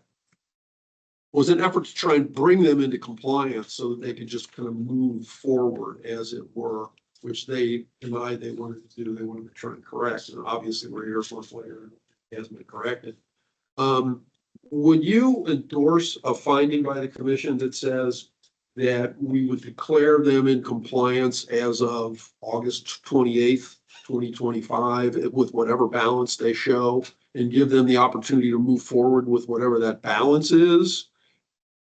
effort to try and bring them into compliance so that they could just kind of move forward, as it were, which they denied they wanted to do. They wanted to try and correct, and obviously we're here for later and it hasn't been corrected. Would you endorse a finding by the commission that says that we would declare them in compliance as of August 28th, 2025, with whatever balance they show, and give them the opportunity to move forward with whatever that balance is,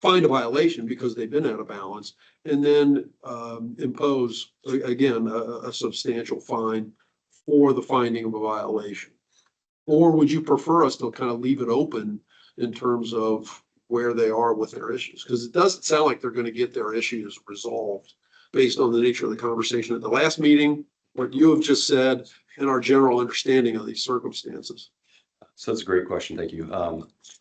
find a violation because they've been out of balance, and then impose, again, a substantial fine for the finding of a violation? Or would you prefer us to kind of leave it open in terms of where they are with their issues? Because it doesn't sound like they're going to get their issues resolved based on the nature of the conversation at the last meeting, what you have just said, and our general understanding of these circumstances. So that's a great question. Thank you.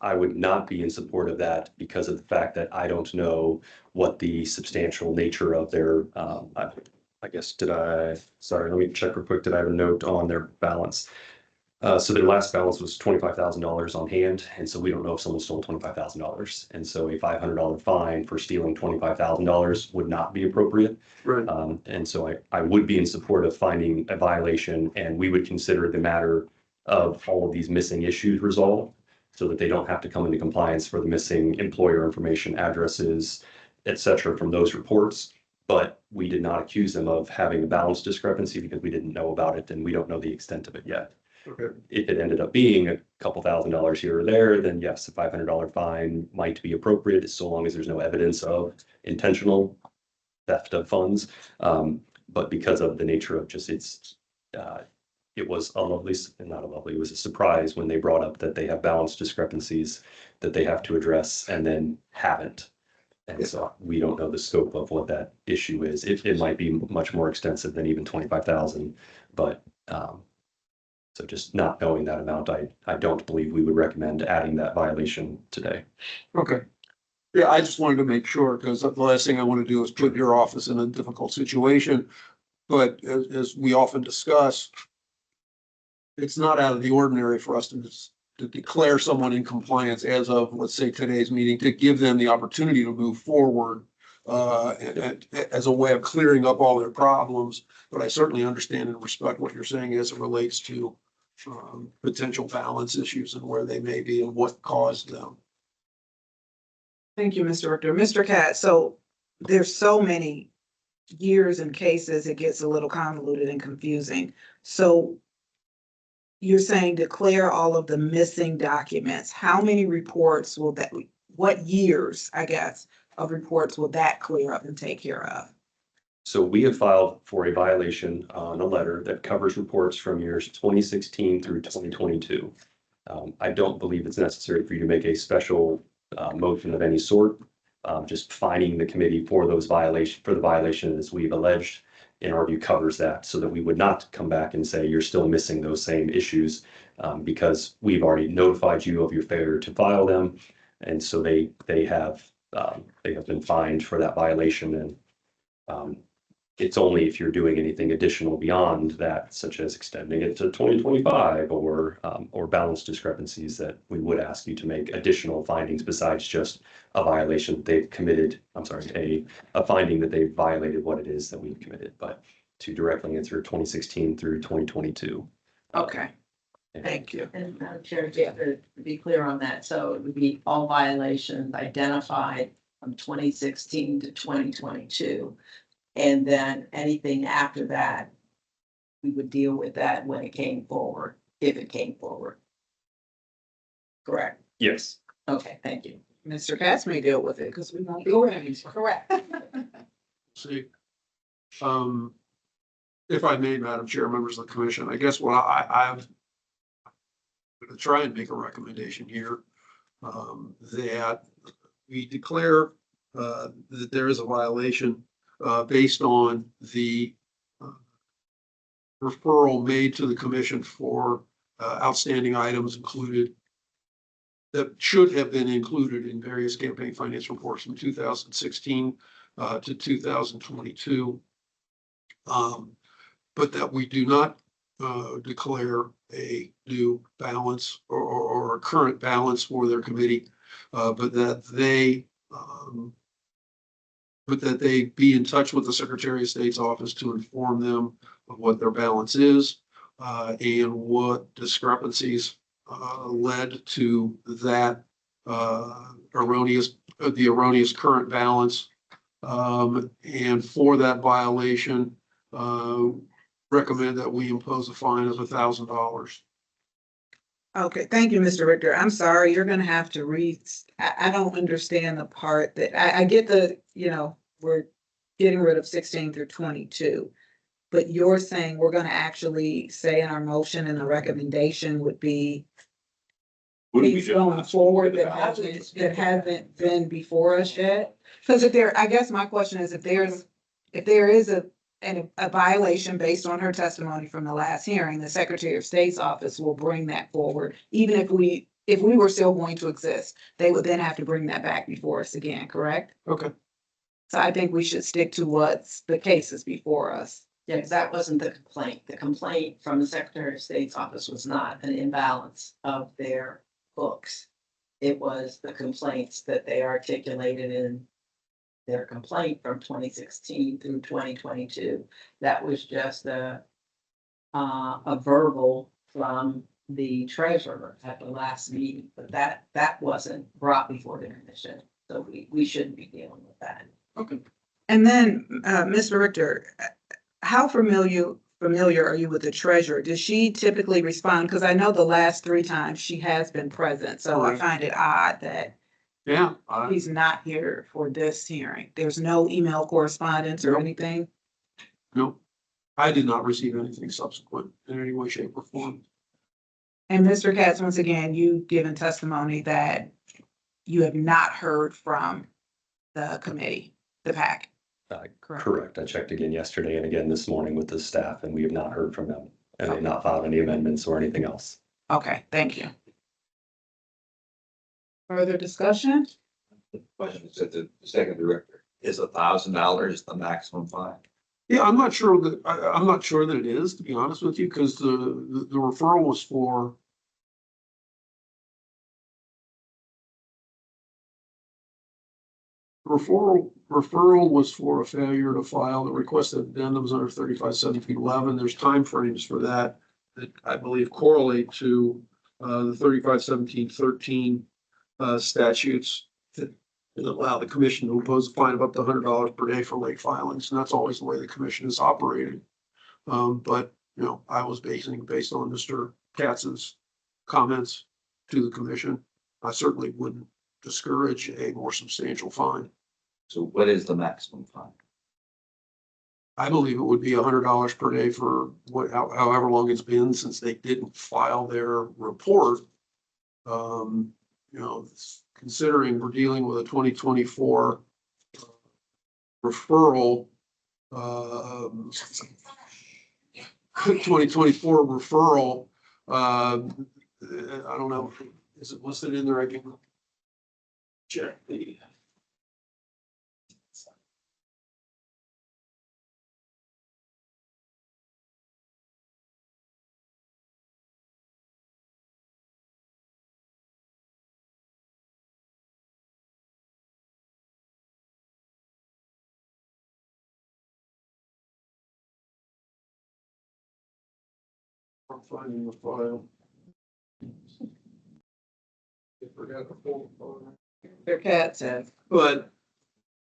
I would not be in support of that because of the fact that I don't know what the substantial nature of their, I guess, sorry, let me check real quick. Did I have a note on their balance? So their last balance was $25,000 on hand. And so we don't know if someone stole $25,000. And so a $500 fine for stealing $25,000 would not be appropriate. Right. And so I would be in support of finding a violation, and we would consider the matter of all of these missing issues resolved so that they don't have to come into compliance for the missing employer information, addresses, et cetera, from those reports. But we did not accuse them of having a balance discrepancy because we didn't know about it and we don't know the extent of it yet. Okay. If it ended up being a couple $1,000s here or there, then yes, a $500 fine might be appropriate, so long as there's no evidence of intentional theft of funds. But because of the nature of just it was it was a surprise when they brought up that they have balance discrepancies that they have to address and then haven't. And so we don't know the scope of what that issue is. It might be much more extensive than even 25,000, but so just not knowing that amount, I don't believe we would recommend adding that violation today. Okay. Yeah, I just wanted to make sure, because the last thing I want to do is put your office in a difficult situation. But as we often discuss, it's not out of the ordinary for us to declare someone in compliance as of, let's say, today's meeting, to give them the opportunity to move forward as a way of clearing up all their problems. But I certainly understand and respect what you're saying as it relates to potential balance issues and where they may be and what caused them. Thank you, Mr. Richter. Mr. Katz, so there's so many years and cases, it gets a little convoluted and confusing. So you're saying declare all of the missing documents. How many reports will that, what years, I guess, of reports will that clear up and take care of? So we have filed for a violation on a letter that covers reports from years 2016 through 2022. I don't believe it's necessary for you to make a special motion of any sort. Just fining the committee for those for the violation as we've alleged, in our view, covers that, so that we would not come back and say you're still missing those same issues, because we've already notified you of your failure to file them. And so they have been fined for that violation. And it's only if you're doing anything additional beyond that, such as extending it to 2025 or balance discrepancies, that we would ask you to make additional findings besides just a violation that they've committed. I'm sorry, a finding that they've violated what it is that we've committed, but to directly answer 2016 through 2022. Okay, thank you. And Madam Chair, just to be clear on that, so it would be all violations identified from 2016 to 2022. And then anything after that, we would deal with that when it came forward, if it came forward. Correct? Yes. Okay, thank you. Mr. Katz may deal with it because we won't be ready. Correct. See, if I may, Madam Chair, members of the commission, I guess what I'm going to try and make a recommendation here, that we declare that there is a violation based on the referral made to the commission for outstanding items included that should have been included in various campaign finance reports from 2016 to 2022. But that we do not declare a new balance or a current balance for their committee, but that they be in touch with the Secretary of State's office to inform them of what their balance is and what discrepancies led to that erroneous current balance. And for that violation, recommend that we impose a fine of $1,000. Okay, thank you, Mr. Richter. I'm sorry, you're gonna have to read. I don't understand the part that, I get the, we're getting rid of 16 through 22. But you're saying we're gonna actually say in our motion and the recommendation would be things going forward that hasn't been before us yet? Because I guess my question is, if there is a violation based on her testimony from the last hearing, the Secretary of State's office will bring that forward. Even if we were still going to exist, they would then have to bring that back before us again, correct? Okay. So I think we should stick to what's the cases before us. Yes, that wasn't the complaint. The complaint from the Secretary of State's office was not an imbalance of their books. It was the complaints that they articulated in their complaint from 2016 through 2022. That was just a verbal from the treasurer at the last meeting, but that wasn't brought before the commission. So we shouldn't be dealing with that. Okay. And then, Mr. Richter, how familiar are you with the treasurer? Does she typically respond? Because I know the last 3 times she has been present, so I find it odd that he's not here for this hearing. There's no email correspondence or anything? No, I did not receive anything subsequent in any way, shape, or form. And Mr. Katz, once again, you've given testimony that you have not heard from the committee, the PAC. Correct. I checked again yesterday and again this morning with the staff, and we have not heard from them, and they've not filed any amendments or anything else. Okay, thank you. Further discussion? The question is that the second director, is $1,000 the maximum fine? Yeah, I'm not sure that it is, to be honest with you, because the referral was for Referral was for a failure to file the requested addendums under 35-17-11. There's timeframes for that I believe correlate to the 35-17-13 statutes that allow the commission to impose a fine of up to $100 per day for late filings. And that's always the way the commission is operating. But, you know, I was based on Mr. Katz's comments to the commission. I certainly wouldn't discourage a more substantial fine. So what is the maximum fine? I believe it would be $100 per day for however long it's been since they didn't file their report. You know, considering we're dealing with a 2024 referral, 2024 referral, I don't know, is it listed in there? I can check the. I'm finding the file. I forgot the full file. Their cat says. But,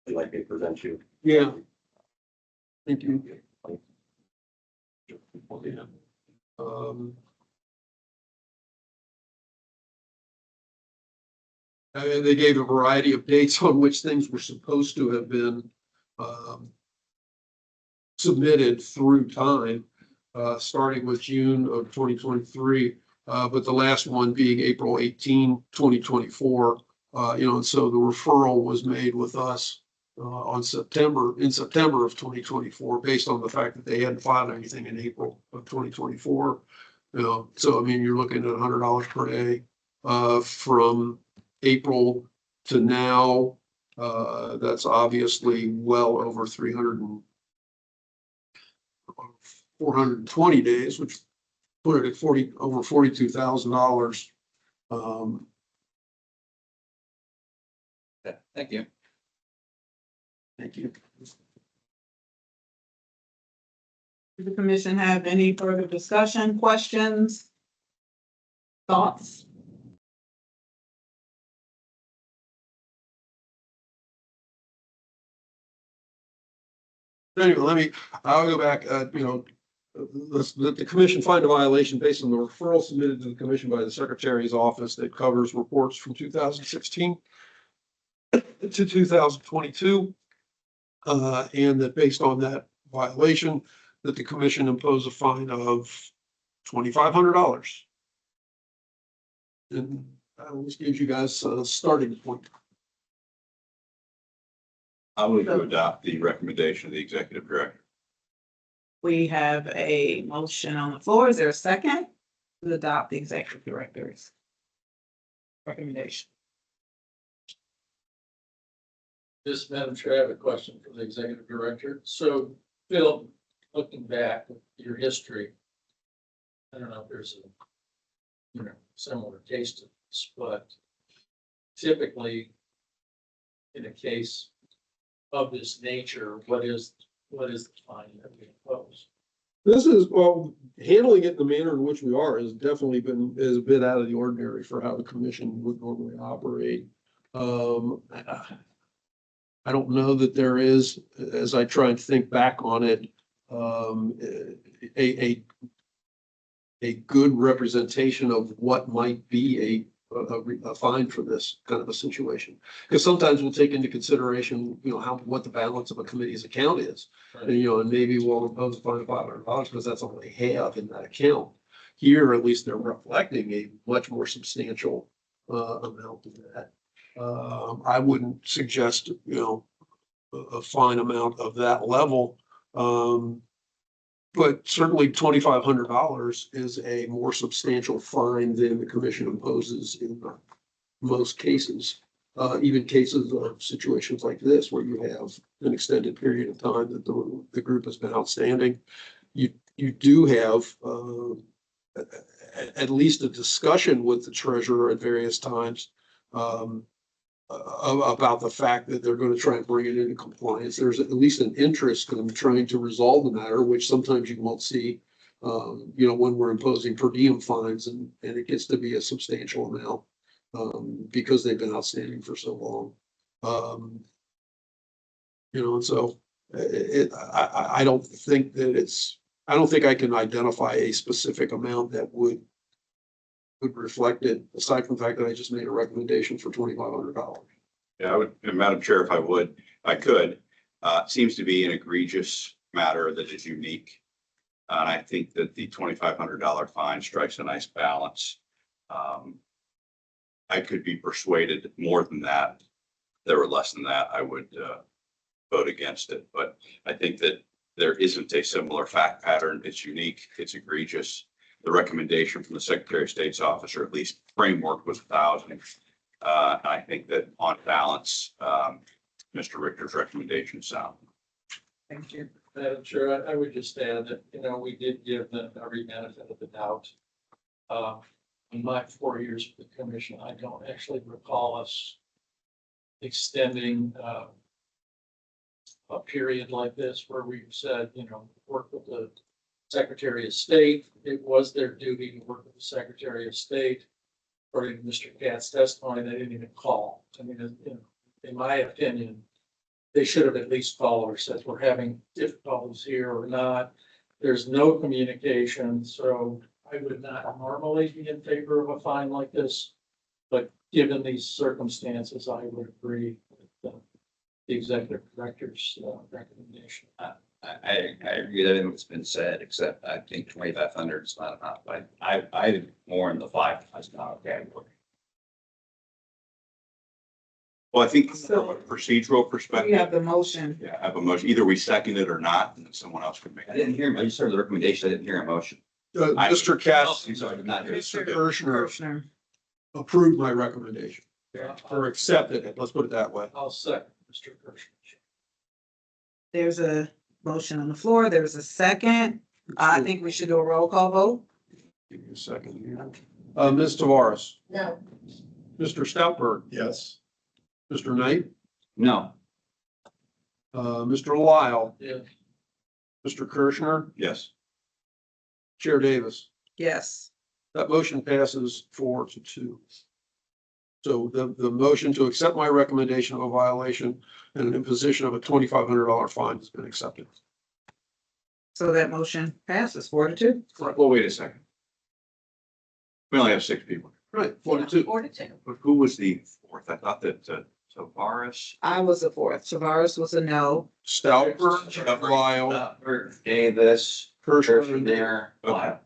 Like they present you. yeah. Thank you. And they gave a variety of dates on which things were supposed to have been submitted through time, starting with June of 2023, but the last one being April 18, 2024. You know, and so the referral was made with us in September of 2024, based on the fact that they hadn't filed anything in April of 2024. You know, so I mean, you're looking at $100 per day from April to now. That's obviously well over 420 days, which put it at over $42,000. Thank you. Thank you. Does the commission have any further discussion, questions, thoughts? Anyway, I'll go back, you know, let the commission find a violation based on the referral submitted to the commission by the secretary's office that covers reports from 2016 to 2022. And that based on that violation, that the commission impose a fine of $2,500. And that always gives you guys a starting point. I move to adopt the recommendation of the executive director. We have a motion on the floor. Is there a second to adopt the executive director's recommendation? This, Madam Chair, I have a question for the executive director. So, Phil, looking back at your history, I don't know if there's a, you know, similar case to this, but typically in a case of this nature, what is the fine that we impose? This is, well, handling it in the manner in which we are has definitely been, is a bit out of the ordinary for how the commission would normally operate. I don't know that there is, as I try and think back on it, a good representation of what might be a fine for this kind of a situation. Because sometimes we'll take into consideration, you know, what the balance of a committee's account is. Right. And, you know, and maybe we'll impose a fine of $500 because that's all they have in that account. Here, at least they're reflecting a much more substantial amount of that. I wouldn't suggest, you know, a fine amount of that level. But certainly $2,500 is a more substantial fine than the commission imposes in most cases. Even cases of situations like this, where you have an extended period of time that the group has been outstanding. You do have at least a discussion with the treasurer at various times about the fact that they're going to try and bring it into compliance. There's at least an interest in trying to resolve the matter, which sometimes you won't see, when we're imposing per diem fines and it gets to be a substantial amount, because they've been outstanding for so long. And so I don't think that I don't think I can identify a specific amount that would reflect it, aside from the fact that I just made a recommendation for $2,500. Yeah, I would, and Madam Chair, if I could, seems to be an egregious matter that is unique. And I think that the $2,500 fine strikes a nice balance. I could be persuaded more than that. If there were less than that, I would vote against it. But I think that there isn't a similar fact pattern. It's unique, it's egregious. The recommendation from the Secretary of State's office, or at least framework, was 1,000. I think that on balance, Mr. Richter's recommendation is sound. Thank you. Madam Chair, I would just add that, we did give them every benefit of the doubt. In my 4 years with the commission, I don't actually recall us extending a period like this where we said, work with the Secretary of State. It was their duty to work with the Secretary of State. According to Mr. Katz's testimony, they didn't even call. I mean, in my opinion, they should have at least called or said, we're having difficulties here or not. There's no communication, so I would not normally be in favor of a fine like this. But given these circumstances, I would agree with the executive director's recommendation. I agree with everything that's been said, except I think 2,500 is not enough. I more in the $5,000 category. Well, I think from a procedural We perspective, have the motion. yeah, I have a motion. Either we second it or not, and then someone else can make I it. didn't hear, I just heard the recommendation. I didn't hear a motion. Mr. Katz, I'm sorry, I did not hear. Mr. Kirschner approved my recommendation, or accepted it. Let's put it that way. I'll second Mr. Kirschner. There's a motion on the floor. There's a second. I think we should do a roll call vote. Give me a second here. Ms. Tavares, No. Mr. Stoutberg, Yes. Mr. Knight, No. Mr. Lyle, Yeah. Mr. Kirschner, Yes. Chair Davis. Yes. That motion passes 4-2. So the motion to accept my recommendation of a violation and an imposition of a $2,500 fine has been accepted. So that motion passes 4-2. Correct. Well, wait a second. We only have 6 people. Right, 4-2. 42. But who was the fourth? I thought that Tavares. I was the fourth. Tavares was a no. Stoutberg, Lyle, Davis, Kirschner. Lyle.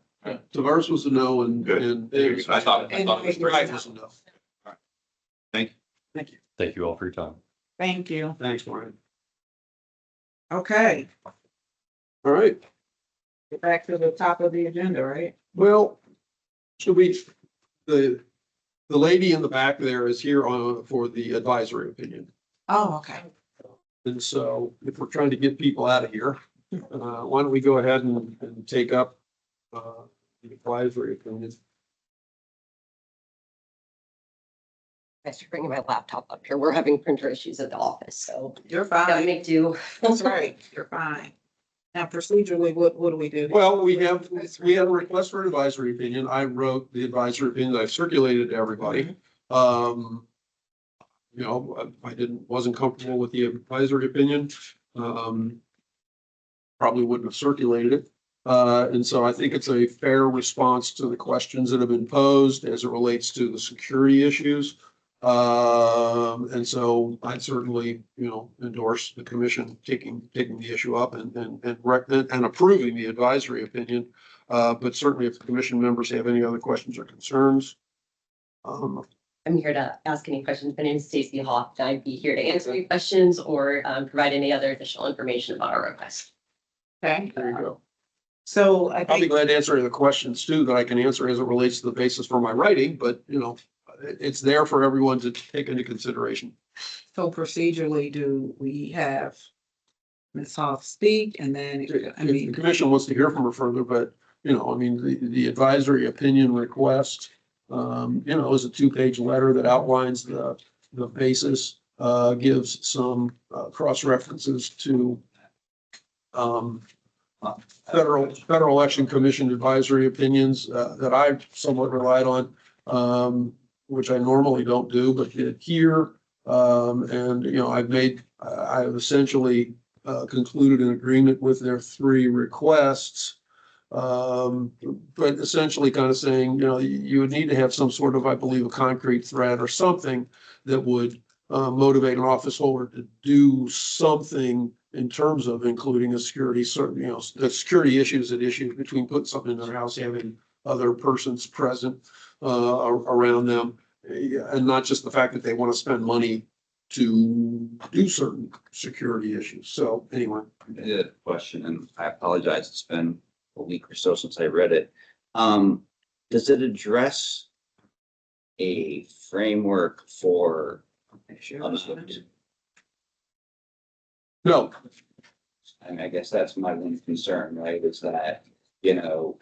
Tavares was a no and. Good. And I thought it was Wright was a no. Thank you. Thank you. Thank you all for your time. Thank you. Thanks, Brian. Okay, All right. get back to the top of the agenda, right? Well, should we, the lady in the back there is here for the advisory opinion. Oh, okay. And so if we're trying to get people out of here, why don't we go ahead and take up the advisory opinion? Thanks for bringing my laptop up here. We're having printer issues at the office, so You're gotta fine. make do. That's right. You're fine. Now procedurally, what do we do? Well, we have a request for an advisory opinion. I wrote the advisory opinion that I've circulated to everybody. I wasn't comfortable with the advisory opinion. Probably wouldn't have circulated it. And so I think it's a fair response to the questions that have been posed as it relates to the security issues. And so I certainly, endorse the commission taking the issue up and approving the advisory opinion. But certainly if the commission members have any other questions or concerns. I'm here to ask any questions. My name is Stacy Hoff. I'd be here to answer any questions or provide any other additional information about our request. Okay, There you go. so I I'll be think, glad to answer any of the questions too that I can answer as it relates to the basis for my writing, but it's there for everyone to take into consideration. so procedurally, do we have Ms. Hoff speak and then, If the commission wants to hear from her further, but, the advisory opinion request, is a 2-page letter that outlines the the basis, gives some, cross references to, Federal Election Commission advisory opinions, that I've somewhat relied on, which I normally don't do, but did here. And, you know, I've essentially, concluded an agreement with their 3 requests. But essentially kind of saying, you know, you would need to have some sort of, I believe, a concrete threat or something that would, motivate an office holder to do something in terms of including a security, certain, you know, the security issues between putting something in their house, having other persons present, around them. And not just the fact that they want to spend money to do certain security issues. So anyway. I did a question, and I apologize, it's been a week or so since I read it. Does it address a framework for? No. I mean, I guess that's my one concern, right, is that, you know,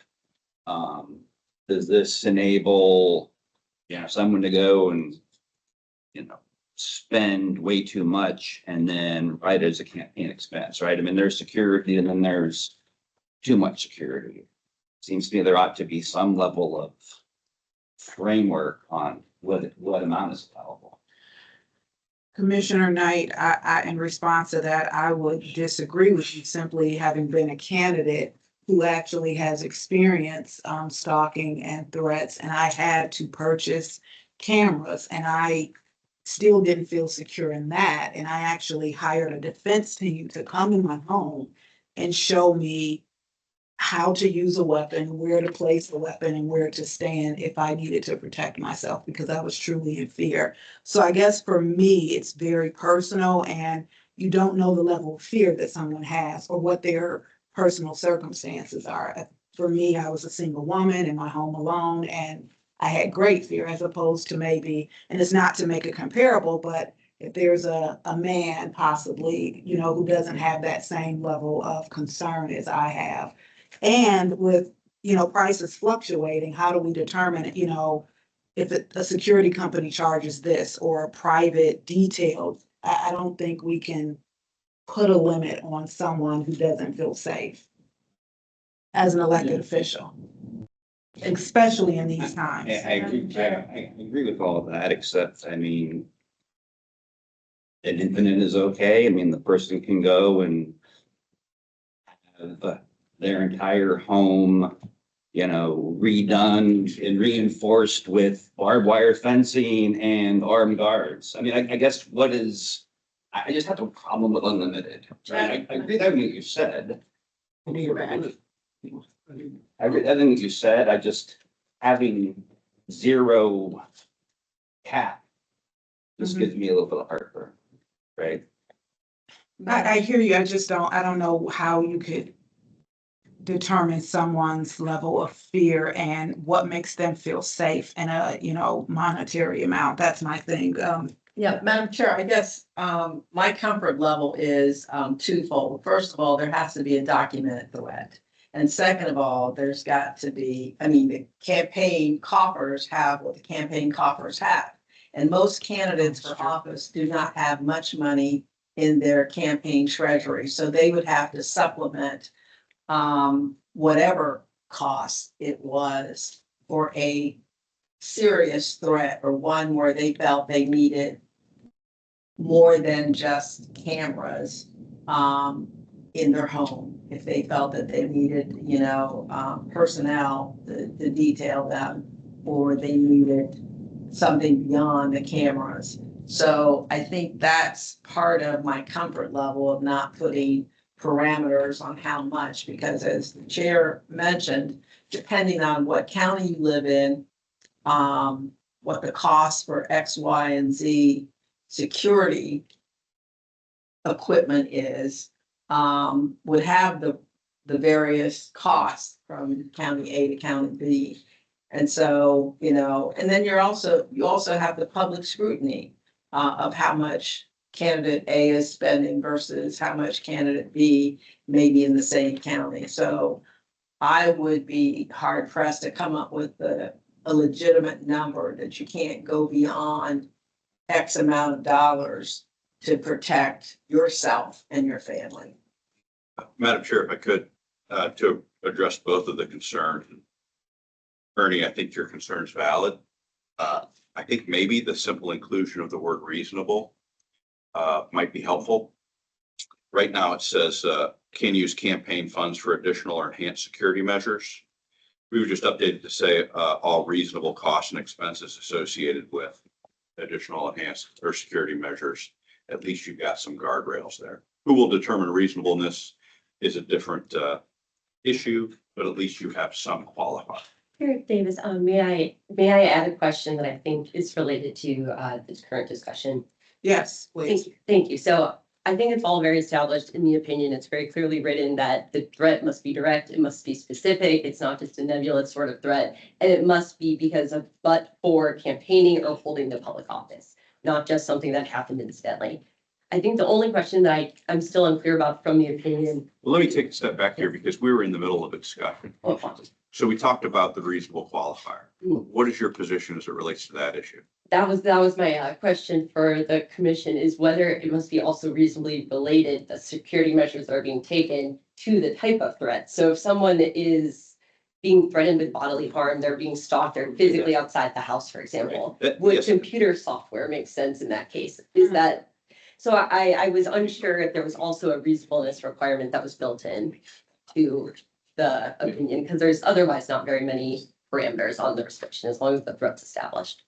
does this enable, you know, someone to go and, you know, spend way too much and then write it as a campaign expense, right? I mean, there's security and then there's too much security. Seems to me there ought to be some level of framework on what amount is allowable. Commissioner Knight, in response to that, I would disagree with you, simply having been a candidate who actually has experience, stalking and threats, and I had to purchase cameras, and I still didn't feel secure in that. And I actually hired a defense team to come in my home and show me how to use a weapon, where to place a weapon, and where to stand if I needed to protect myself, because I was truly in fear. So I guess for me, it's very personal, and you don't know the level of fear that someone has or what their personal circumstances are. For me, I was a single woman in my home alone, and I had great fear, as opposed to maybe, and it's not to make it comparable, but if there's a man possibly, you know, who doesn't have that same level of concern as I have. And with, you know, prices fluctuating, how do we determine, you know, if a security company charges this or a private detail? I don't think we can put a limit on someone who doesn't feel safe as an elected official, especially in these times. I agree with all of that, except, I mean, an infinite is okay. I mean, the person can go and have their entire home, you know, redone and reinforced with barbed wire fencing and armed guards. I mean, I guess I just have a problem with unlimited. Right? I agree with everything you said. I agree with everything you said. I just having zero cap just gives me a little bit of heartburn, right? I hear you. I don't know how you could determine someone's level of fear and what makes them feel safe in a, you know, monetary amount. That's my thing. Yeah, Madam Chair, I guess my comfort level is twofold. First of all, there has to be a documented threat. And second of all, there's got to be, I mean, the campaign coffers have what the campaign coffers have. And most candidates for office do not have much money in their campaign treasury. So they would have to supplement whatever cost it was for a serious threat or one where they felt they needed more than just cameras in their home. If they felt that they needed, you know, personnel to detail them, or they needed something beyond the cameras. So I think that's part of my comfort level of not putting parameters on how much, because as the chair mentioned, depending on what county you live in, what the cost for X, Y, and Z security equipment is, would have the various costs from county A to county B. And so, you know, and then you also have the public scrutiny of how much candidate A is spending versus how much candidate B may be in the same county. So I would be hard pressed to come up with a legitimate number that you can't go beyond X amount of dollars to protect yourself and your family. Madam Chair, if I could, to address both of the concerns. Ernie, I think your concern is valid. I think maybe the simple inclusion of the word reasonable might be helpful. Right now, it says can use campaign funds for additional or enhanced security measures. We were just updated to say all reasonable costs and expenses associated with additional enhanced or security measures. At least you've got some guardrails there. Who will determine reasonableness is a different issue, but at least you have some qualifier. Here, Davis, may I add a question that I think is related to this current discussion? Yes, please. Thank you. So I think it's all very established in the opinion. It's very clearly written that the threat must be direct. It must be specific. It's not just a nebulous sort of threat. And it must be because of but for campaigning or holding the public office, not just something that happened incidentally. I think the only question that I'm still unclear about from the opinion. Well, let me take a step back here because we were in the middle of a discussion. So we talked about the reasonable qualifier. What is your position as it relates to that issue? That was my question for the commission, is whether it must be also reasonably related, the security measures that are being taken to the type of threat. So if someone is being threatened with bodily harm, they're being stalked, they're physically outside the house, for example, would Yes. computer software make sense in that case? Is that, so I was unsure if there was also a reasonableness requirement that was built in to the opinion, because there's otherwise not very many parameters on the restriction as long as the threat's established.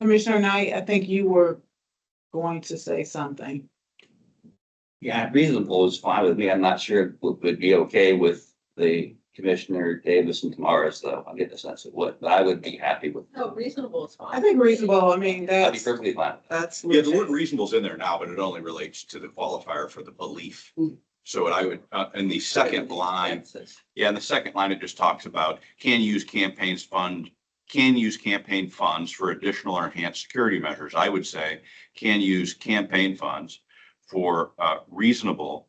Commissioner Knight, I think you were going to say something. Yeah, reasonable is fine with me. I'm not sure it would be okay with the Commissioner Davis and Tamaris, though. I get the sense it would, but I would be happy with. No, reasonable is fine. I think reasonable, I mean, I'd be that's, perfectly fine. that's. Yeah, the word reasonable is in there now, but it only relates to the qualifier for the belief. So what I would, in the second line, in the second line, it just talks about can use campaign funds for additional or enhanced security measures. I would say can use campaign funds for reasonable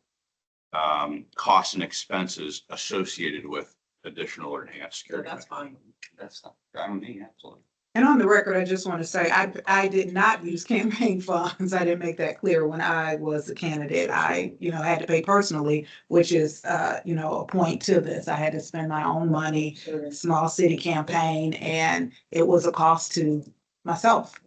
costs and expenses associated with additional or enhanced So security. that's fine. That's not, I don't mean, absolutely. And on the record, I just want to say, I did not use campaign funds. I didn't make that clear when I was a candidate. I, had to pay personally, which is, a point to this. I had to spend my own money, small city campaign, and it was a cost to myself.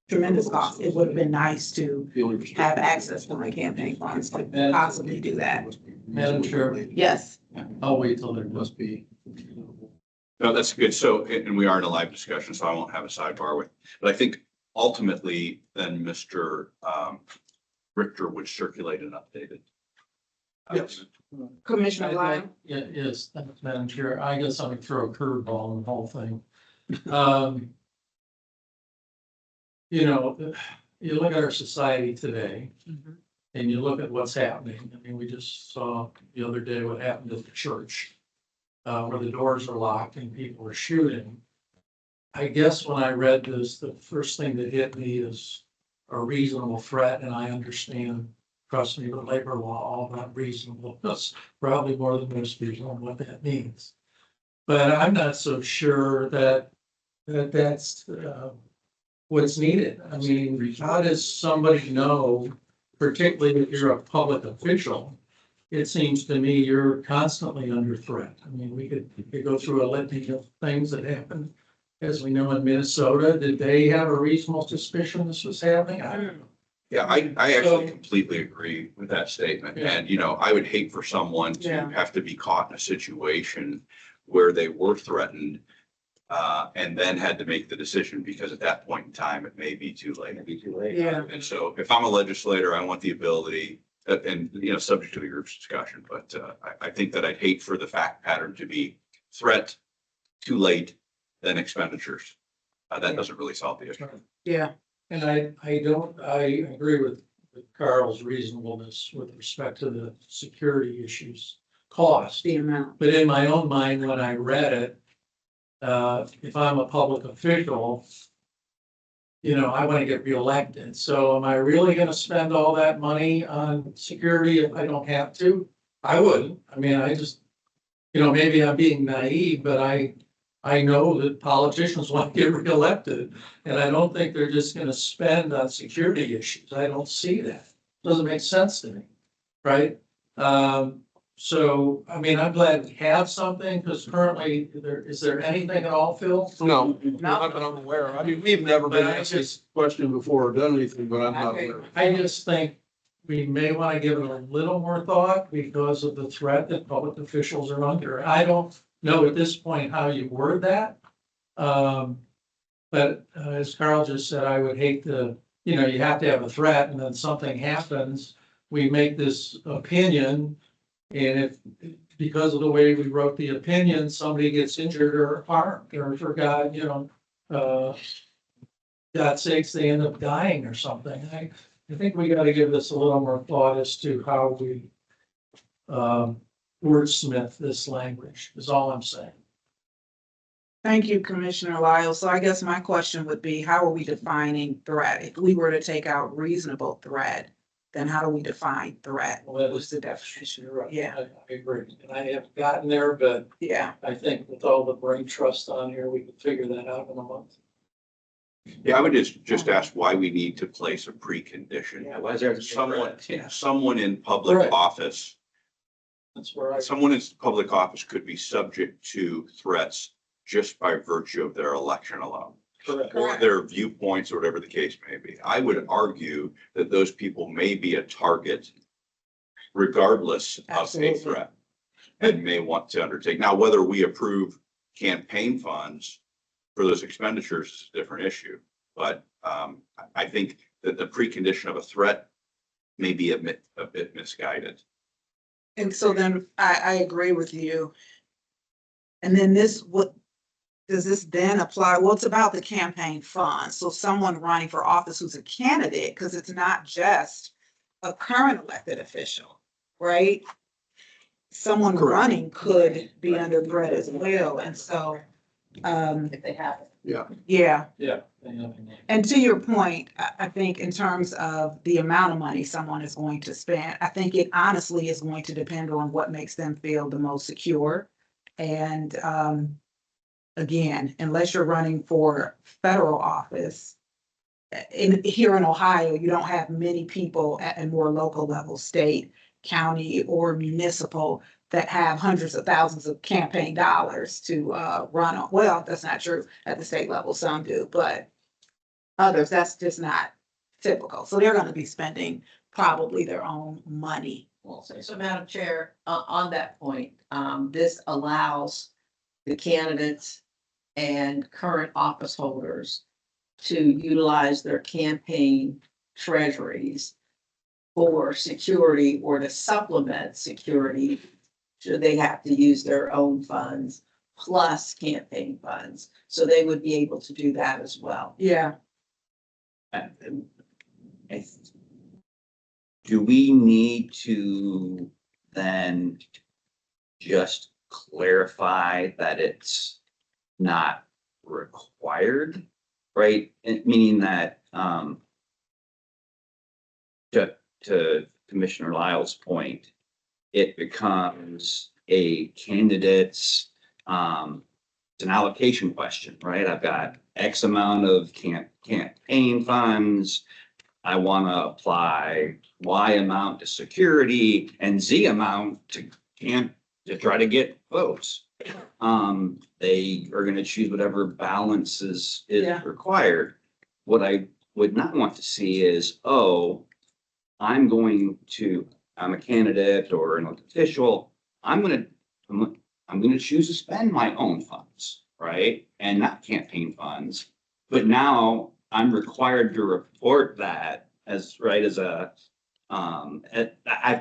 Tremendous cost. It would have been nice to have access to my campaign funds to possibly do that. Madam Chair, Yes. I'll wait till there must be. No, that's good. So, and we are in a live discussion, so I won't have a sidebar with, but I think ultimately then Mr. Richter would circulate an updated. Yes. Commissioner Lyon? Yeah, yes, thanks, Madam Chair. I guess I'm gonna throw a curveball in the whole thing. You look at our society today and you look at what's happening. I mean, we just saw the other day what happened at the church. Where the doors are locked and people are shooting. I guess when I read this, the first thing that hit me is a reasonable threat, and I understand, trust me, the labor law, all about reasonableness, probably more than most people on what that means. But I'm not so sure that that's what's needed. I mean, how does somebody know, particularly if you're a public official? It seems to me you're constantly under threat. I mean, we could go through a litany of things that happened. As we know in Minnesota, did they have a reasonable suspicion this was happening? I don't know. Yeah, I actually completely agree with that statement. Yeah. And, I would hate for someone to Yeah. have to be caught in a situation where they were threatened and then had to make the decision because at that point in time, it may be too late. Yeah. And so if I'm a legislator, I want the ability and, subject to the group's discussion, but I think that I'd hate for the fact pattern to be threat, too late, then expenditures. That doesn't really solve the issue. Yeah. And I agree with Carl's reasonableness with respect to the security issues, cost. The amount. But in my own mind, when I read it, if I'm a public official, I want to get reelected. So am I really going to spend all that money on security if I don't have to? I wouldn't. I mean, I just, maybe I'm being naive, but I I know that politicians want to get reelected, and I don't think they're just gonna spend on security issues. I don't see that. Doesn't make sense to me, right? So, I mean, I'm glad we have something, because currently, is there anything at all, Phil? No, not that I'm aware of. I mean, we've never been But I asked this question before or done anything, but I'm not aware. I just think we may want to give it a little more thought because of the threat that public officials are under. I don't know at this point how you word that. But as Carl just said, I would hate to, you have to have a threat and then something happens. We make this opinion, and if, because of the way we wrote the opinion, somebody gets injured or harmed, or for God, God's sakes, they end up dying or something. I think we gotta give this a little more thought as to how we wordsmith this language, is all I'm saying. Thank you, Commissioner Lyle. So I guess my question would be, how are we defining threat? If we were to take out reasonable threat, then how do we define threat? Well, that What's the definition? You're right. Yeah. I agree. And I haven't gotten there, but Yeah. I think with all the brain trust on here, we can figure that out in a month. Yeah, I would just ask why we need to place a precondition. Yeah, why is there? Someone in public Right. office, That's where I. someone in public office could be subject to threats just by virtue of their election alone, Correct. or their viewpoints, or whatever the case may be. I would argue that those people may be a target regardless of a Absolutely. threat, and may want to undertake. Now, whether we approve campaign funds for those expenditures is a different issue. But I think that the precondition of a threat may be a bit misguided. And so then I agree with you. And then what does this then apply? Well, it's about the campaign funds. So someone running for office who's a candidate, because it's not just a current elected official, right? Someone Correct. running could be under threat as well. And so, If they have it. Yeah. yeah. Yeah. And to your point, I think in terms of the amount of money someone is going to spend, I think it honestly is going to depend on what makes them feel the most secure. And again, unless you're running for federal office, here in Ohio, you don't have many people at a more local level, state, county, or municipal, that have hundreds of thousands of campaign dollars to run on. Well, that's not true at the state level. Some do, but others, that's just not typical. So they're going to be spending probably their own money. Well, so Madam Chair, on that point, this allows the candidates and current office holders to utilize their campaign treasuries for security or to supplement security, should they have to use their own funds plus campaign funds. So they would be able to do that as well. Yeah. Do we need to then just clarify that it's not required, right? Meaning that, to Commissioner Lyle's point, it becomes a candidate's, it's an allocation question, right? I've got X amount of campaign funds. I want to apply Y amount to security and Z amount to try to get votes. They are going to choose whatever balance is Yeah. required. What I would not want to see is, I'm a candidate or an elected official. I'm going to choose to spend my own funds, right? And not campaign funds. But now I'm required to report that I'm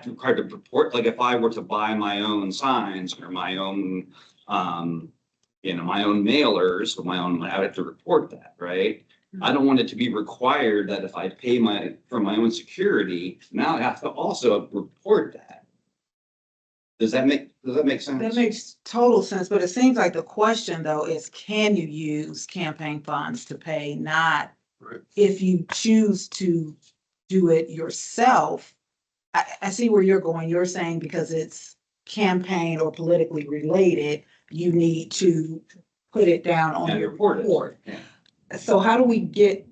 required to report, like if I were to buy my own signs or my own, my own mailers, I would have to report that, right? I don't want it to be required that if I pay for my own security, now I have to also report that. Does that make sense? That makes total sense, but it seems like the question though is, can you use campaign funds to pay? Not if you choose to do it yourself. I see where you're going. You're saying because it's campaign or politically related, you need to put it down on And your report it. report. Yeah. So how do we get,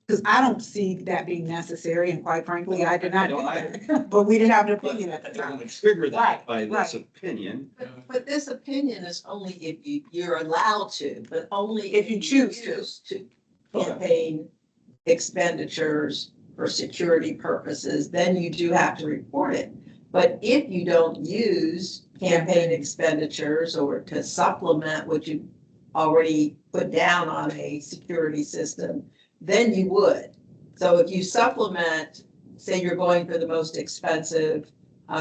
because I don't see that being necessary, and quite frankly, I did not do that, but we didn't have an opinion at the I time. don't trigger that Right, by this right. opinion. But this opinion is only if you're allowed to, but only If you choose to. choose to campaign expenditures for security purposes, then you do have to report it. But if you don't use campaign expenditures or to supplement what you already put down on a security system, then you would. So if you supplement, say you're going for the most expensive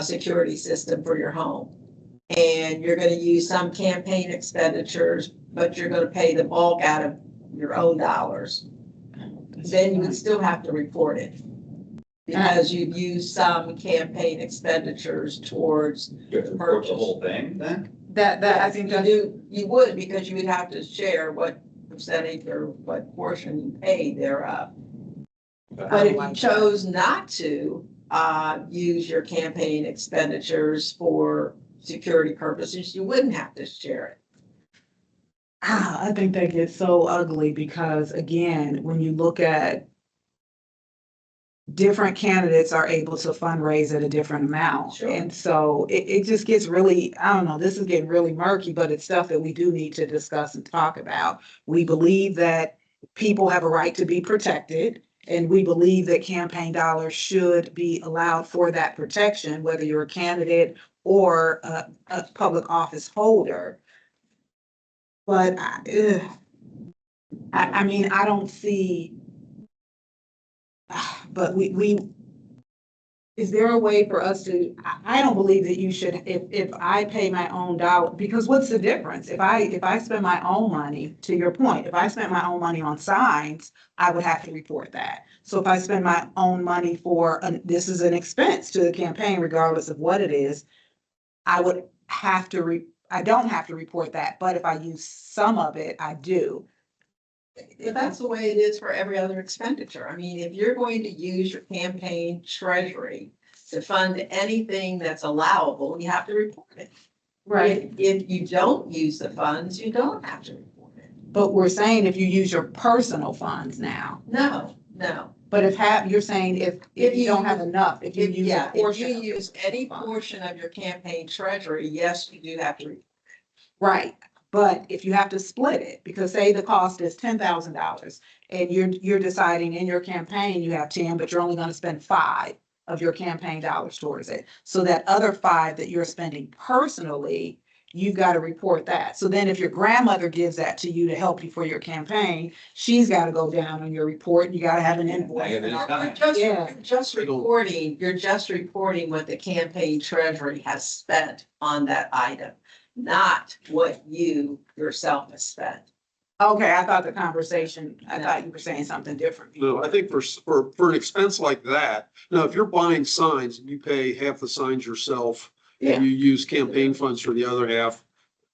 security system for your home, and you're gonna use some campaign expenditures, but you're gonna pay the bulk out of your own dollars, then you would still have to report it. Because you've used some campaign expenditures towards You have to report the whole thing then? I think you do, you would, because you would have to share what percentage or what portion you paid thereof. But if you chose not to use your campaign expenditures for security purposes, you wouldn't have to share it. I think that gets so ugly because again, when you look at different candidates are able to fundraise at a different amount. Sure. And so it just gets really, I don't know, this is getting really murky, but it's stuff that we do need to discuss and talk about. We believe that people have a right to be protected, and we believe that campaign dollars should be allowed for that protection, whether you're a candidate or a public office holder. But I mean, I don't see, but we, is there a way for us to, I don't believe that you should, if I pay my own dollar, because what's the difference? If I spend my own money, to your point, if I spent my own money on signs, I would have to report that. So if I spend my own money for, this is an expense to the campaign, regardless of what it is, I would have to, I don't have to report that, but if I use some of it, I do. But that's the way it is for every other expenditure. I mean, if you're going to use your campaign treasury to fund anything that's allowable, you have to report it. If you don't use the funds, you don't have to report it. But we're saying if you use your personal funds now, No. but you're saying if you don't have enough, if you use a If you portion. use any portion of your campaign treasury, yes, you do have to report. Right, but if you have to split it, because say the cost is $10,000 and you're deciding in your campaign, you have 10, but you're only gonna spend 5 of your campaign dollars towards it. So that other 5 that you're spending personally, you've got to report that. So then if your grandmother gives that to you to help you for your campaign, she's got to go down on your report and you got to have an invoice. You're just reporting what the campaign treasury has spent on that item, not what you yourself has spent. Okay, I thought I thought you were saying something different. No, I think for an expense like that, now, if you're buying signs and you pay half the signs yourself and you use campaign funds for the other half,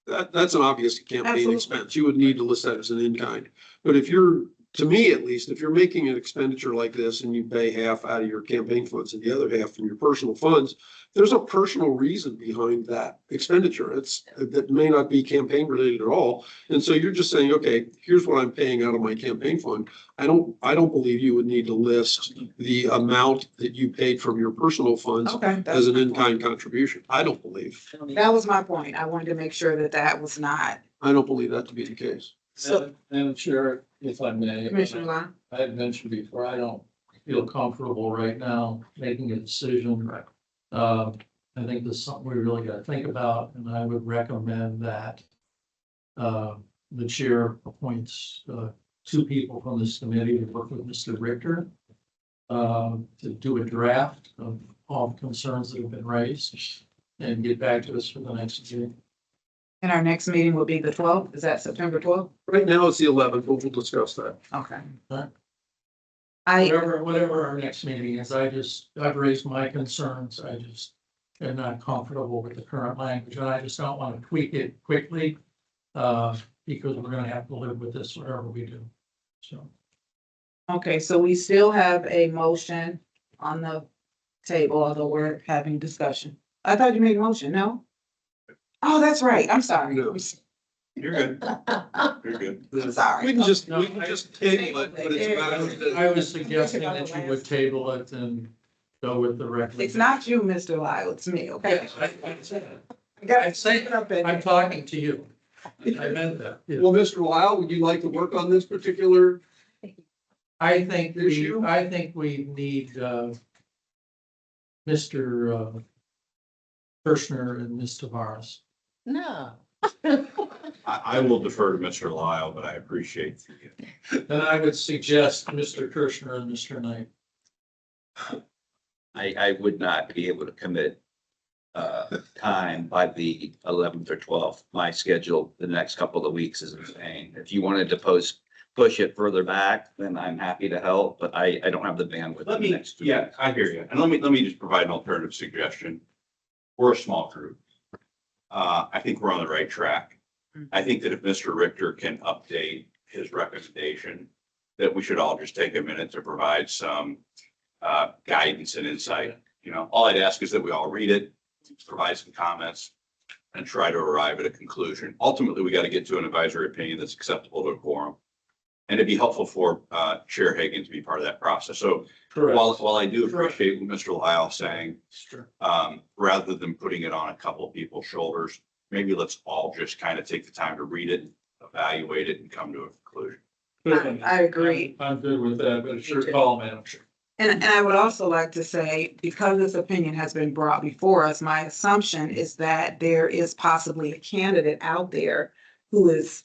that's an obvious campaign Absolutely. expense. You would need to list that as an in-kind. But if you're, to me at least, if you're making an expenditure like this and you pay half out of your campaign funds and the other half from your personal funds, there's a personal reason behind that expenditure. That may not be campaign related at all. And so you're just saying, okay, here's what I'm paying out of my campaign fund. I don't believe you would need to list the amount that you paid from your personal funds Okay, as an in-kind contribution. I don't believe. That was my point. I wanted to make sure that that was not. I don't believe that to be the case. So, Madam Chair, if I may. Commissioner Lyon? I had mentioned before, I don't feel comfortable right now making a decision. Right. I think this is something we really got to think about, and I would recommend that the chair appoints 2 people from this committee to work with Mr. Richter to do a draft of all the concerns that have been raised and get back to us for the next meeting. And our next meeting will be the 12th. Is that September 12th? Right now, it's the 11th, but we'll discuss that. Okay. Whatever our next meeting is, I've raised my concerns. I just am not comfortable with the current language, and I just don't want to tweak it quickly because we're gonna have to live with this whatever we do. So. Okay, so we still have a motion on the table, although we're having discussion. I thought you made a motion, no? Oh, that's right. I'm sorry. No. You're good. You're good. Sorry. We can just table it, but it's a matter of. I was suggesting that you would table it and go with the recommendation. It's not you, Mr. Lyle, it's me, okay? I'm talking to you. I meant that. Yeah. Well, Mr. Lyle, would you like to work on this particular? I think Issue? we need, Mr. Kirschner and Ms. Tavares. No. I will defer to Mr. Lyle, but I appreciate the. Then I would suggest Mr. Kirschner and Mr. Knight. I would not be able to commit time by the 11th or 12th. My schedule the next couple of weeks is insane. If you wanted to push it further back, then I'm happy to help, but I don't have the bandwidth. Let in the me, next 2 yeah, weeks. I hear you. And let me just provide an alternative suggestion. We're a small group. I think we're on the right track. I think that if Mr. Richter can update his recommendation, that we should all just take a minute to provide some guidance and insight. You know, all I'd ask is that we all read it, provide some comments, and try to arrive at a conclusion. Ultimately, we got to get to an advisory opinion that's acceptable to a quorum. And it'd be helpful for Chair Hagan to be part of that process. So while I do appreciate what Mr. Lyle saying, rather than putting it on a couple of people's shoulders, maybe let's all just kind of take the time to read it, evaluate it, and come to a conclusion. I agree. I'm good with that, but it's your call, Madam Chair. And I would also like to say, because this opinion has been brought before us, my assumption is that there is possibly a candidate out there who is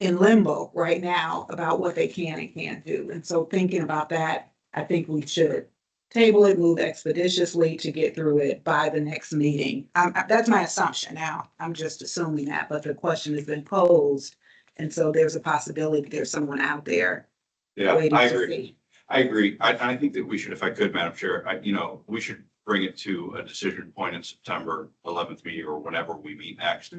in limbo right now about what they can and can't do. And so thinking about that, I think we should table it, move expeditiously to get through it by the next meeting. That's my assumption now. I'm just assuming that, but the question has been posed. And so there's a possibility there's someone out there. Yeah, waiting I to agree. see. I agree. I think that we should, if I could, Madam Chair, we should bring it to a decision point in September 11th meeting or whenever we meet next.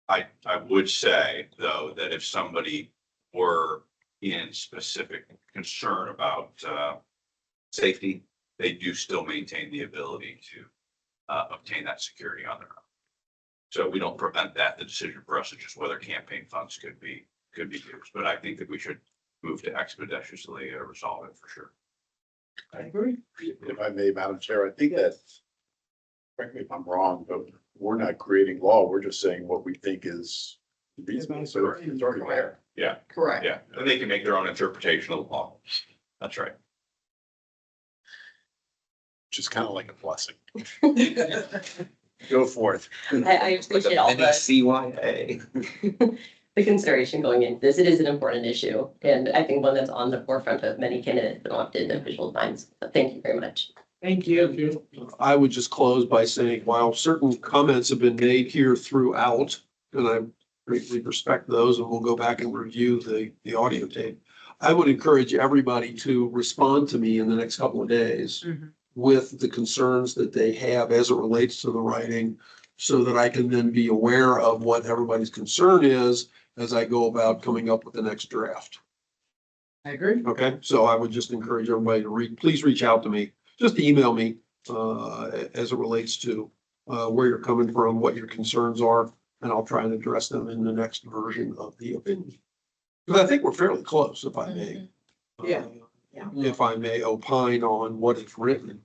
I would say, though, that if somebody were in specific concern about safety, they do still maintain the ability to obtain that security on their own. So we don't prevent that. The decision for us is just whether campaign funds could be used. But I think that we should move to expeditiously resolve it for sure. I agree. If I may, Madam Chair, I think that, correct me if I'm wrong, but we're not creating law. We're just saying what we think is reasonable. So it's already there. Yeah. Correct. Yeah, and they can make their own interpretation of the law. That's right. Which is kind of like a blessing. Go forth. I appreciate all the CYA. the consideration going into this. It is an important issue, and I think one that's on the forefront of many candidates and elected officials' minds. But thank you very much. Thank you. I would just close by saying, while certain comments have been made here throughout, and I greatly respect those, and we'll go back and review the audio tape. I would encourage everybody to respond to me in the next couple of days with the concerns that they have as it relates to the writing, so that I can then be aware of what everybody's concern is as I go about coming up with the next draft. I agree. Okay, so I would just encourage everybody to please reach out to me. Just email me as it relates to where you're coming from, what your concerns are, and I'll try and address them in the next version of the opinion. Because I think we're fairly close, if I may. Yeah. If I may opine on what is written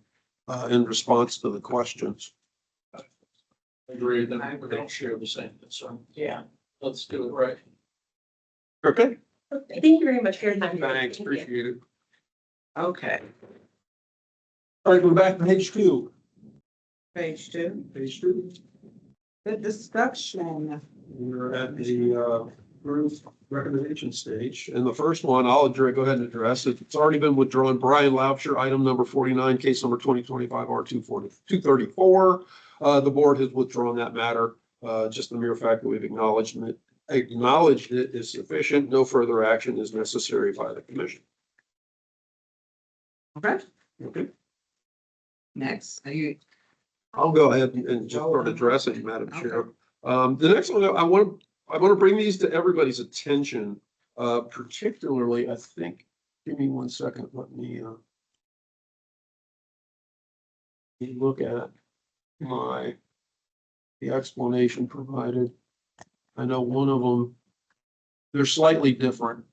in response to the questions. I agree that we don't share the same concern. Yeah. Let's do it right. Okay. Thank you very much for your time. Thanks, Thank you. appreciate it. Okay, All right, we're back to page 2. page 2. Page 2. The discussion. We're at the group recommendation stage. And the first one, I'll go ahead and address it. It's already been withdrawn. Brian Laubscher, item number 49, case number 2025 R234. The board has withdrawn that matter. Just the mere fact that we've acknowledged it is sufficient. No further action is necessary by the commission. Okay, Okay. next, I'll go ahead and just start addressing, Madam Chair. The next one, I want to bring these to everybody's attention, particularly, I think, give me 1 second, let me look at the explanation provided. I know one of them, they're slightly different.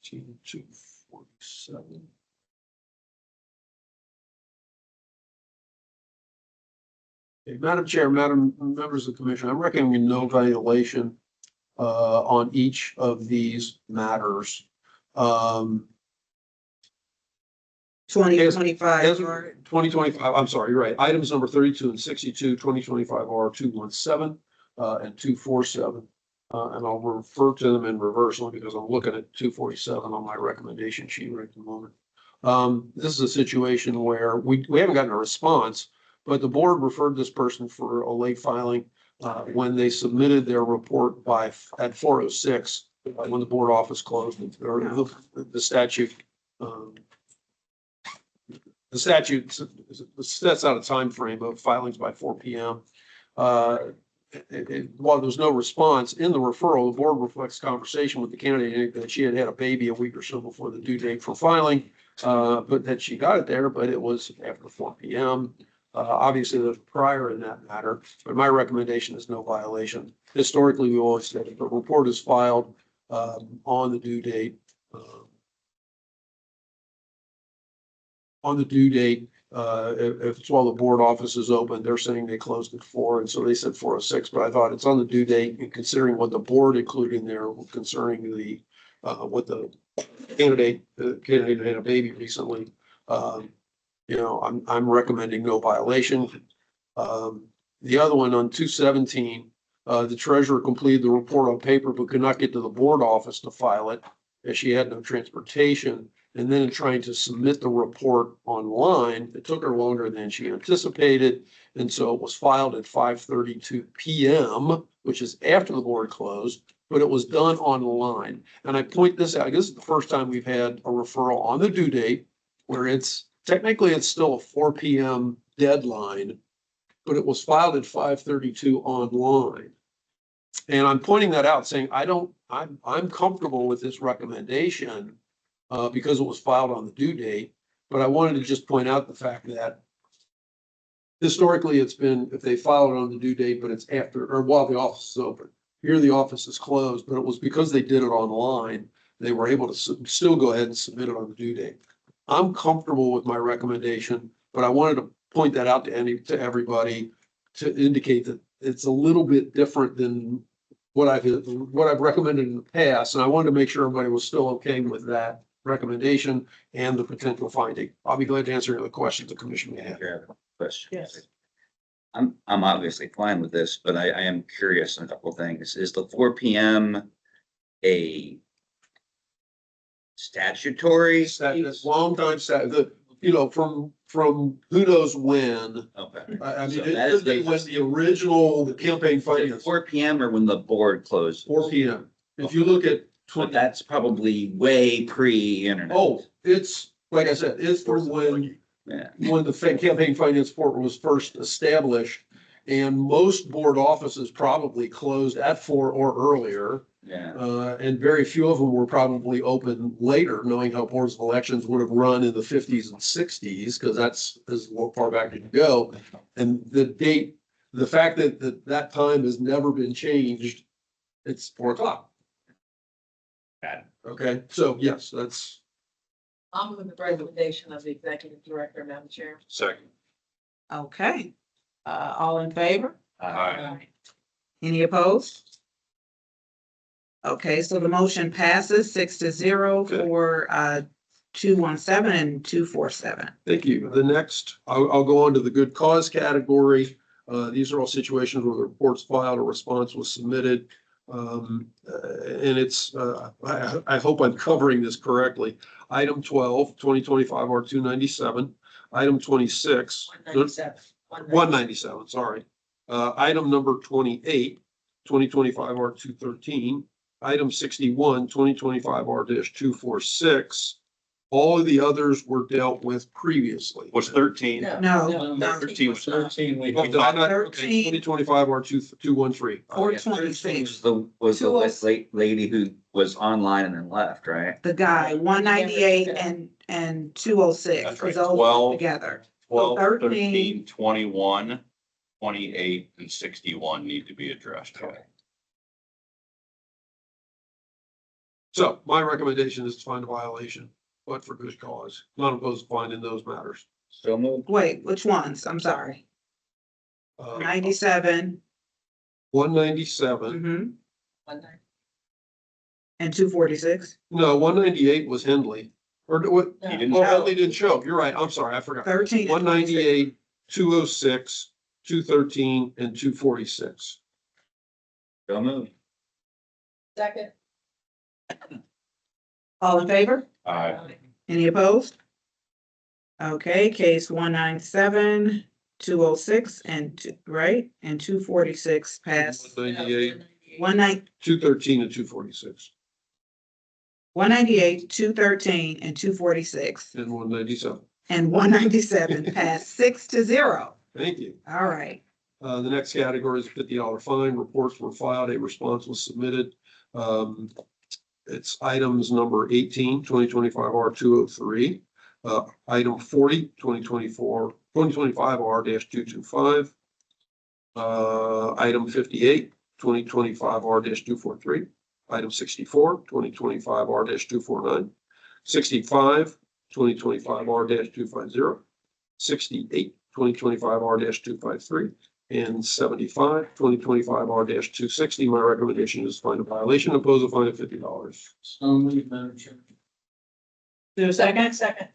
Two 47. Okay, Madam Chair, Madam members of the commission, I'm recommending no violation on each of these matters. 2025. 2025, I'm sorry, you're right. Items number 32 and 62, 2025 are 217 and 247. And I'll refer to them in reverse only because I'm looking at 247 on my recommendation sheet right at the moment. This is a situation where we haven't gotten a response, but the board referred this person for a late filing when they submitted their report at 4:06 when the board office closed, or the statute. The statute sets out a time frame of filings by 4 p.m. While there's no response in the referral, the board reflects conversation with the candidate that she had had a baby a week or so before the due date for filing, but that she got it there, but it was after 4 p.m. Obviously, there's prior in that matter, but my recommendation is no violation. Historically, we always said if a report is filed on the due date, if it's while the board office is open, they're saying they closed at 4, and so they said 4:06. But I thought it's on the due date, and considering what the board included in there concerning the what the candidate had a baby recently. I'm recommending no violation. The other one on 217, the treasurer completed the report on paper but could not get to the board office to file it as she had no transportation. And then in trying to submit the report online, it took her longer than she anticipated. And so it was filed at 5:32 p.m., which is after the board closed, but it was done online. And I point this out, this is the first time we've had a referral on the due date where technically it's still a 4 p.m. deadline, but it was filed at 5:32 online. And I'm pointing that out saying, I'm comfortable with this recommendation because it was filed on the due date. But I wanted to just point out the fact that historically it's been, if they filed it on the due date, but it's after or while the office is open. Here the office is closed, but it was because they did it online, they were able to still go ahead and submit it on the due date. I'm comfortable with my recommendation, but I wanted to point that out to everybody to indicate that it's a little bit different than what I've recommended in the past. And I wanted to make sure everybody was still okay with that recommendation and the potential finding. I'll be glad to answer any of the questions the commission may have. Question. Yes. I'm obviously fine with this, but I am curious on a couple of things. Is the 4 p.m. a statutory? That's long time from who knows when. Okay. I mean, So it that could be is when the original campaign Is it finance, 4 p.m. or when the board closed? 4 p.m. If you look at But that's probably way pre-internet. oh, it's, like I said, it's for when Yeah. the campaign finance portal was first established. And most board offices probably closed at 4 or earlier. Yeah. And very few of them were probably open later, knowing how boards of elections would have run in the 50s and 60s, because that's as far back as you go. And the fact that time has never been changed, it's 4 o'clock. Okay, so yes, that's. I'm with the recommendation of the executive director, Madam Chair. Second. Okay, all in favor? Aye. Any opposed? Okay, so the motion passes 6-0 for 217 and 247. Thank you. The next, I'll go on to the good cause category. These are all situations where the report's filed, a response was submitted. And it's, I hope I'm covering this correctly. Item 12, 2025 R297. Item 26. 197, sorry. Item number 28, 2025 R213. Item 61, 2025 R-246. All of the others were dealt with previously. Was 13? No, 13 was not. 13, we. Oh, did I not? Okay, 13. 2025 R 2213. 426. Was the 206. lady who was online and then left, right? The guy, 198 and 206, That's because right, those 12. together. 12, 13. 13, 21, 28, and 61 need to be addressed. So my recommendation is to find a violation, but for good cause, not opposed to finding those matters. So moved. Wait, which ones? I'm sorry. 97, 197, and 246. no, 198 was Hendley. Or what? He didn't Oh, show. Hendley didn't show. You're right. I'm sorry. I forgot. 13. and 198, 206, 213, and 246. So moved. Second. All in favor? Aye. Any opposed? Okay, case 197, 206, right? And 246 passed. 198, 213, 213, and 246, 198, 213, and 246. and 197. And 197 passed 6-0. Thank you. All right. The next category is a $50 fine. Reports were filed. A response was submitted. It's items number 18, 2025 R 203. Item 40, 2025 R 225. Item 58, 2025 R 243. Item 64, 2025 R 249. 65, 2025 R 250. 68, 2025 R 253. And 75, 2025 R 260. My recommendation is to find a violation, impose a fine of $50. So moved, Madam Chair. Do a second? Second.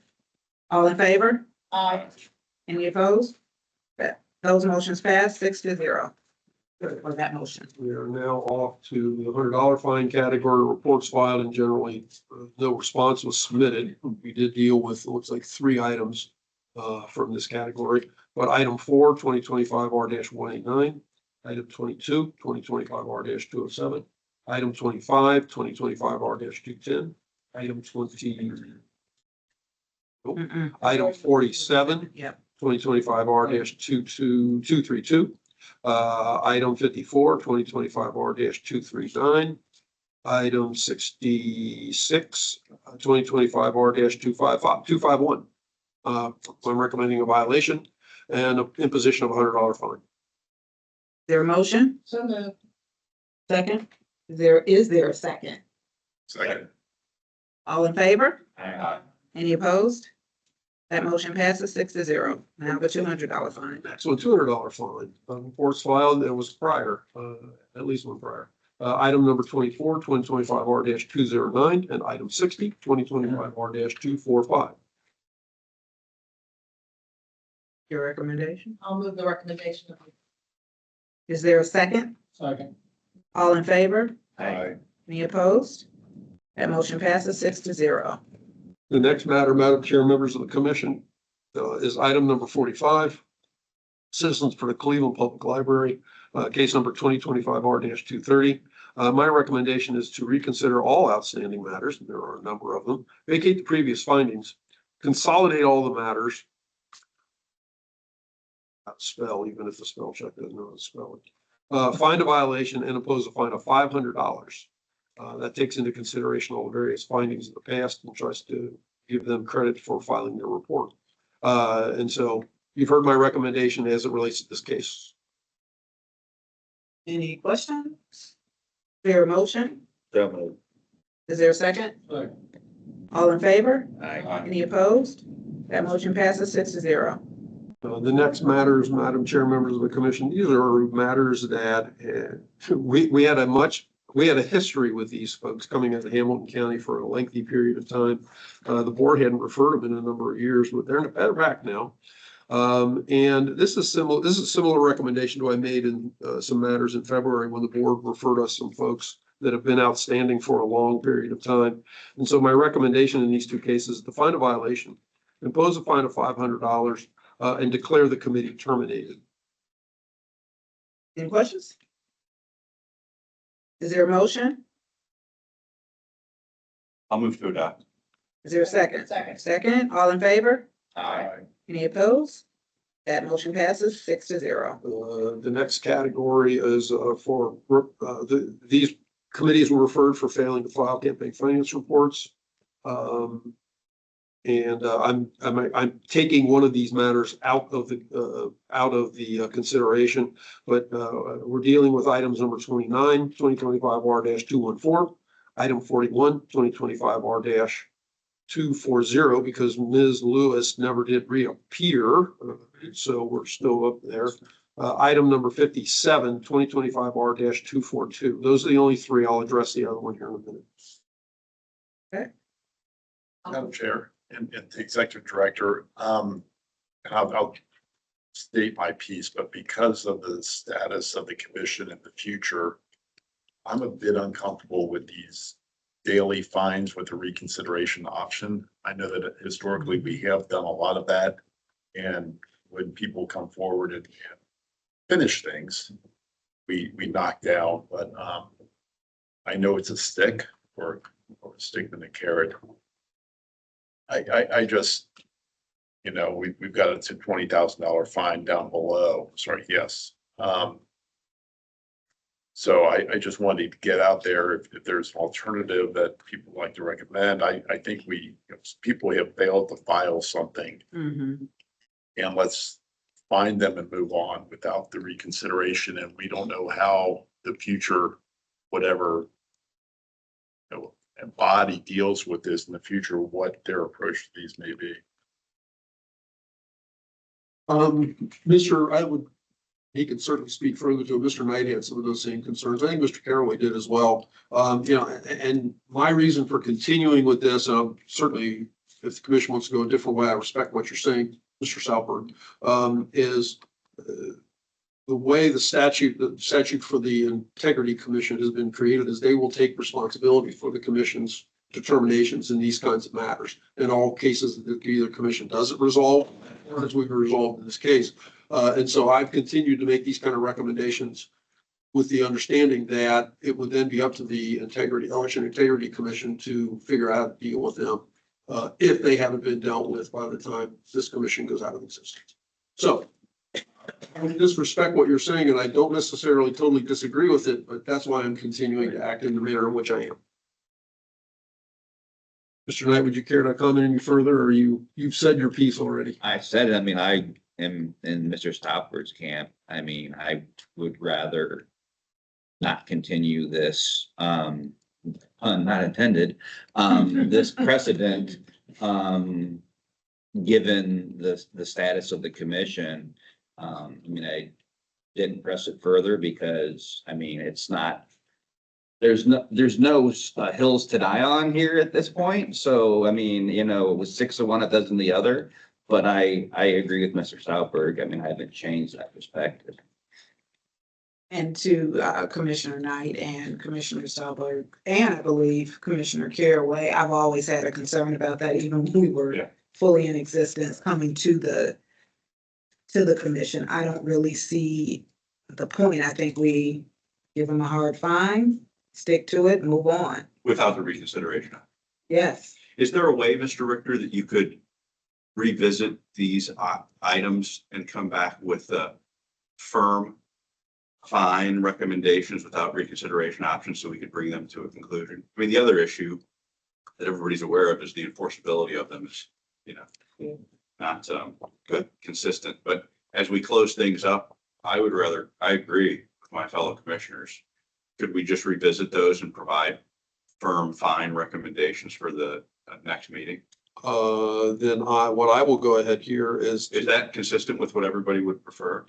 All in favor? Aye. Any opposed? Those motions passed 6-0. For that motion. We are now off to the $100 fine category. Reports filed and generally no response was submitted. We did deal with, it looks like 3 items from this category. But item 4, 2025 R 189. Item 22, 2025 R 207. Item 25, 2025 R 210. Item 20. Item 47. Yep. 2025 R 232. Item 54, 2025 R 239. Item 66, 2025 R 251. I'm recommending a violation and an imposition of $100 fine. There a motion? So moved. Second? Is there a second? Second. All in favor? Aye. Any opposed? That motion passes 6-0. Now the $200 fine. Next one, $200 fine. Reports filed, there was prior, at least one prior. Item number 24, 2025 R 209, and item 60, 2025 R 245. Your recommendation? I'll move the recommendation. Is there a second? Second. All in favor? Aye. Any opposed? That motion passes 6-0. The next matter, Madam Chair, members of the commission, is item number 45. Citizens for the Cleveland Public Library, case number 2025 R 230. My recommendation is to reconsider all outstanding matters. There are a number of them. Vacate the previous findings, consolidate all the matters. Not spell, even if the spell check doesn't know how to spell it. Find a violation and impose a fine of $500. That takes into consideration all the various findings of the past and tries to give them credit for filing their report. And so you've heard my recommendation as it relates to this case. Any questions? Is there a motion? So moved. Is there a second? Second. All in favor? Aye. Any opposed? That motion passes 6-0. The next matters, Madam Chair, members of the commission, these are matters that we had a history with these folks coming into Hamilton County for a lengthy period of time. The board hadn't referred them in a number of years, but they're back now. And this is a similar recommendation to I made in some matters in February when the board referred us some folks that have been outstanding for a long period of time. And so my recommendation in these 2 cases is to find a violation, impose a fine of $500, and declare the committee terminated. Any questions? Is there a motion? I'll move to adopt. Is there a second? Second. Second, all in favor? Aye. Any opposed? That motion passes 6-0. The next category is for these committees were referred for failing to file campaign finance reports. And I'm taking one of these matters out of the consideration, but we're dealing with items number 29, 2025 R-214, item 41, 2025 R-240, because Ms. Lewis never did reappear, so we're still up there. Item number 57, 2025 R-242. Those are the only three. I'll address the other one here in a minute. Madam Chair and the Executive Director, I'll state my piece, but because of the status of the commission in the future, I'm a bit uncomfortable with these daily fines with the reconsideration option. I know that historically we have done a lot of that. And when people come forward and finish things, we knock down, but I know it's a stick or a stick and a carrot. I just, we've got a $20,000 fine down below. Sorry, yes. So I just wanted to get out there if there's an alternative that people like to recommend. I think people have failed to file something, and let's find them and move on without the reconsideration. And we don't know how the future, whatever body deals with this in the future, what their approach to these may be. He can certainly speak further to it. Mr. Knight had some of those same concerns. I think Mr. Caraway did as well. And my reason for continuing with this, certainly if the commission wants to go a different way, I respect what you're saying, Mr. Salberg, is the way the statute for the Integrity Commission has been created is they will take responsibility for the commission's determinations in these kinds of matters. In all cases, either commission doesn't resolve, or as we've resolved in this case. And so I've continued to make these kind of recommendations with the understanding that it would then be up to the Election Integrity Commission to figure out how to deal with them if they haven't been dealt with by the time this commission goes out of existence. So I just respect what you're saying, and I don't necessarily totally disagree with it, but that's why I'm continuing to act in the manner in which I am. Mr. Knight, would you care to comment any further, or you've said your piece already? I said it. I mean, I am in Mr. Stopford's camp. I mean, I would rather not continue this, pun not intended, this precedent, given the status of the commission. I mean, I didn't press it further because, I mean, it's not, there's no hills to die on here at this point. So, I mean, it was 6 of one, a dozen the other. But I agree with Mr. Stopford. I mean, I haven't changed that perspective. And to Commissioner Knight and Commissioner Salberg, and I believe Commissioner Caraway, I've always had a concern about that, even when we were fully in existence coming to the commission. I don't really see the point. I think we give them a hard fine, stick to it, move on. Without the reconsideration. Yes. Is there a way, Mr. Richter, that you could revisit these items and come back with firm fine recommendations without reconsideration options so we could bring them to a conclusion? I mean, the other issue that everybody's aware of is the enforceability of them is, not good, consistent. But as we close things up, I agree with my fellow commissioners. Could we just revisit those and provide firm fine recommendations for the next meeting? Then what I will go ahead here is that consistent with what everybody would prefer?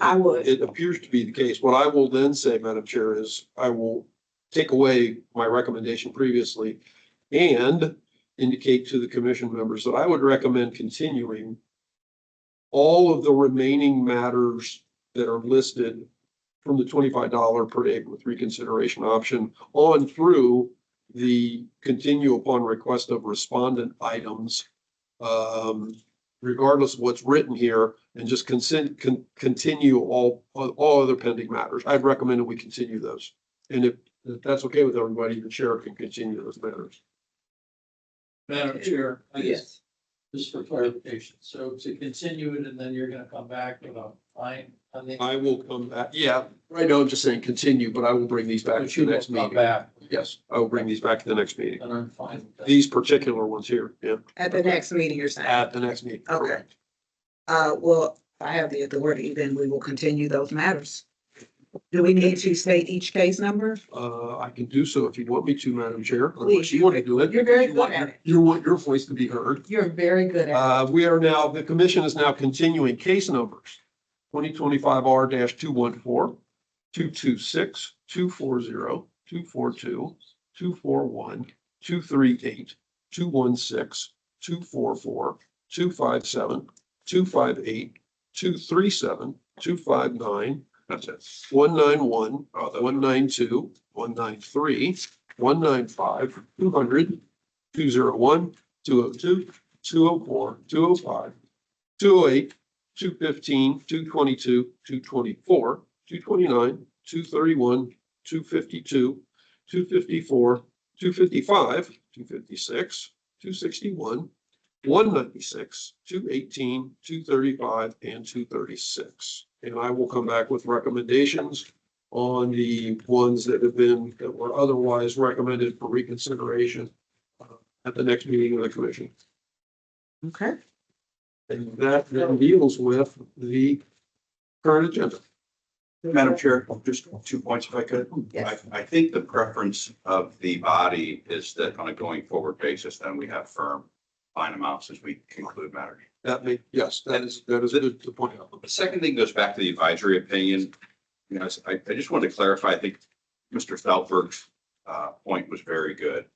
I would. It appears to be the case. What I will then say, Madam Chair, is I will take away my recommendation previously and indicate to the commission members that I would recommend continuing all of the remaining matters that are listed from the $25 per day with reconsideration option on through the continue upon request of respondent items, regardless of what's written here, and just continue all other pending matters. I'd recommend that we continue those. And if that's okay with everybody, the chair can continue those matters. Madam Chair, I Yes. just for clarification, so to continue it and then you're gonna come back with a fine on the. I will come back. Yeah, right now I'm just saying continue, but I will bring these back But to you the will next come meeting. back. Yes, I will bring these back to the next meeting. And I'm fine with that. These particular ones here, yeah, At the next meeting, you're saying? at the next meeting. Okay. correct. Well, if I have the authority, then we will continue those matters. Do we need to state each case number? I can do so if you want me to, Madam Chair. Please. Unless you want to do it. You're very You want good at your- it. You want your voice to be heard. You're very good at We are now, the commission is now continuing case numbers. 2025 R-214, 226, 240, 242, 241, 238, 216, 244, 257, 258, 237, 259, That's it. 191, 192, 193, 195, 200, 201, 202, 204, 205, 208, 215, 222, 224, 229, 231, 252, 254, 255, 256, 261, 196, 218, 235, and 236. And I will come back with recommendations on the ones that were otherwise recommended for reconsideration at the next meeting of the commission. Okay. And that then deals with the current agenda. Madam Chair, just 2 points if I could. Yes. I think the preference of the body is that on a going forward basis, then we have firm fine amounts as we conclude matters. Yes, that is good to point out. The second thing goes back to the advisory opinion. You know, I just wanted to clarify, I think Mr. Stoutberg's point was very good.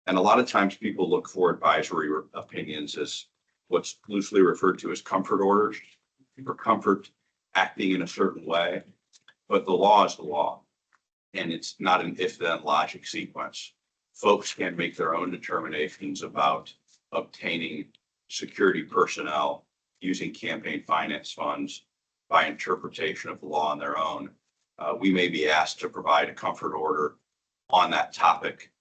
And a lot of times people look for advisory opinions as what's loosely referred to as comfort orders for comfort acting in a certain way. But the law is the law. And it's not an if-then logic sequence. Folks can make their own determinations about obtaining security personnel using campaign finance funds by interpretation of the law on their own. We may be asked to provide a comfort order on that topic,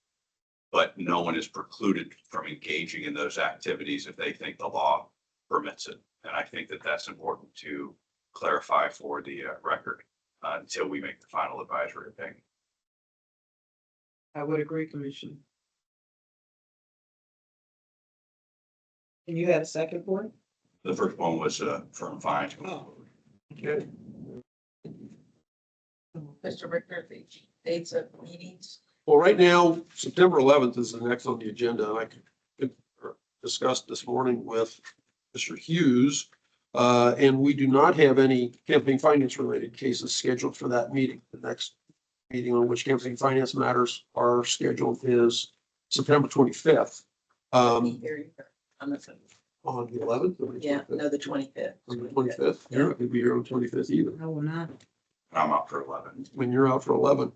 but no one is precluded from engaging in those activities if they think the law permits it. And I think that that's important to clarify for the record until we make the final advisory opinion. I would agree, Commissioner. And you had a second point? The first one was firm fines. Okay. Mr. Richter, the dates of meetings. Well, right now, September 11th is the next on the agenda, and I could discuss this morning with Mr. Hughes. And we do not have any campaign finance related cases scheduled for that meeting. The next meeting on which campaign finance matters are scheduled is September 25th. On On the 11th? Yeah, no, the 25th. On the 25th? You're not gonna be here on the 25th either. I will not. I'm up for 11. When you're out for 11.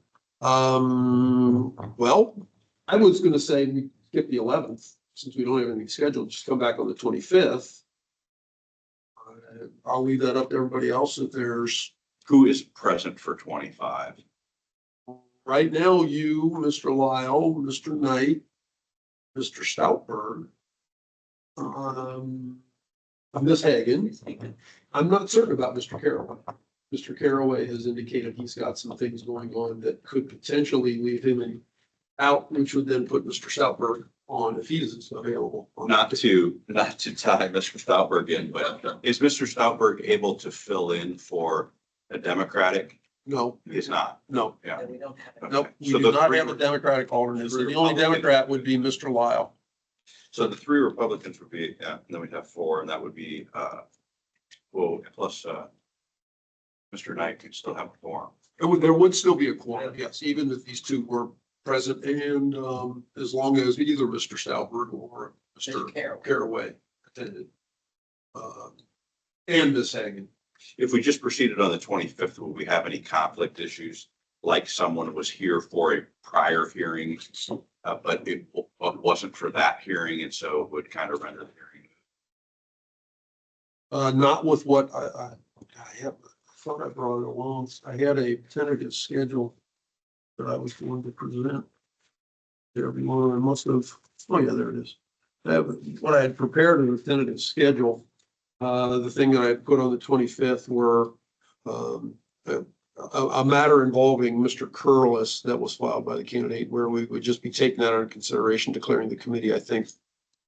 Well, I was gonna say we skip the 11th, since we don't have anything scheduled, just come back on the 25th. I'll leave that up to everybody else if there's. Who is present for 25? Right now, you, Mr. Lyle, Mr. Knight, Mr. Stoutberg. Ms. Hagan. I'm not certain about Mr. Caraway. Mr. Caraway has indicated he's got some things going on that could potentially leave him out, which would then put Mr. Stoutberg on if he isn't available. Not to tie Mr. Stoutberg in, but is Mr. Stoutberg able to fill in for a Democratic? No. He's not. No. Yeah. We don't have it. Nope, we So do the not three have a were- Democratic alternate. So three the only Republicans. Democrat would be Mr. Lyle. So the three Republicans would be, and then we'd have four, and that would be, plus Mr. Knight could still have a forum. There would still be a quorum, yes, even if these two were present and as long as either Mr. Stoutberg or Mr. Caraway attended. And Ms. Hagan. If we just proceeded on the 25th, would we have any conflict issues? Like someone was here for a prior hearing, but it wasn't for that hearing, and so it would kind of render the hearing. Not with what I thought I brought it along. I had a tentative schedule that I was going to present to everyone. I must have, oh yeah, there it is. what I had prepared as a tentative schedule. The thing that I had put on the 25th were a matter involving Mr. Curlis that was filed by the candidate, where we would just be taking that under consideration, declaring the committee, I think,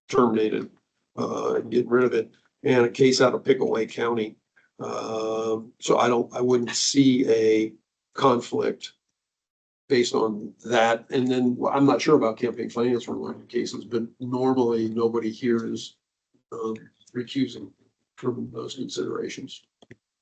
terminated, and getting rid of it, and a case out of Pickaway County. So I wouldn't see a conflict based on that. And then I'm not sure about campaign finance related cases, but normally nobody here is recusing from those considerations.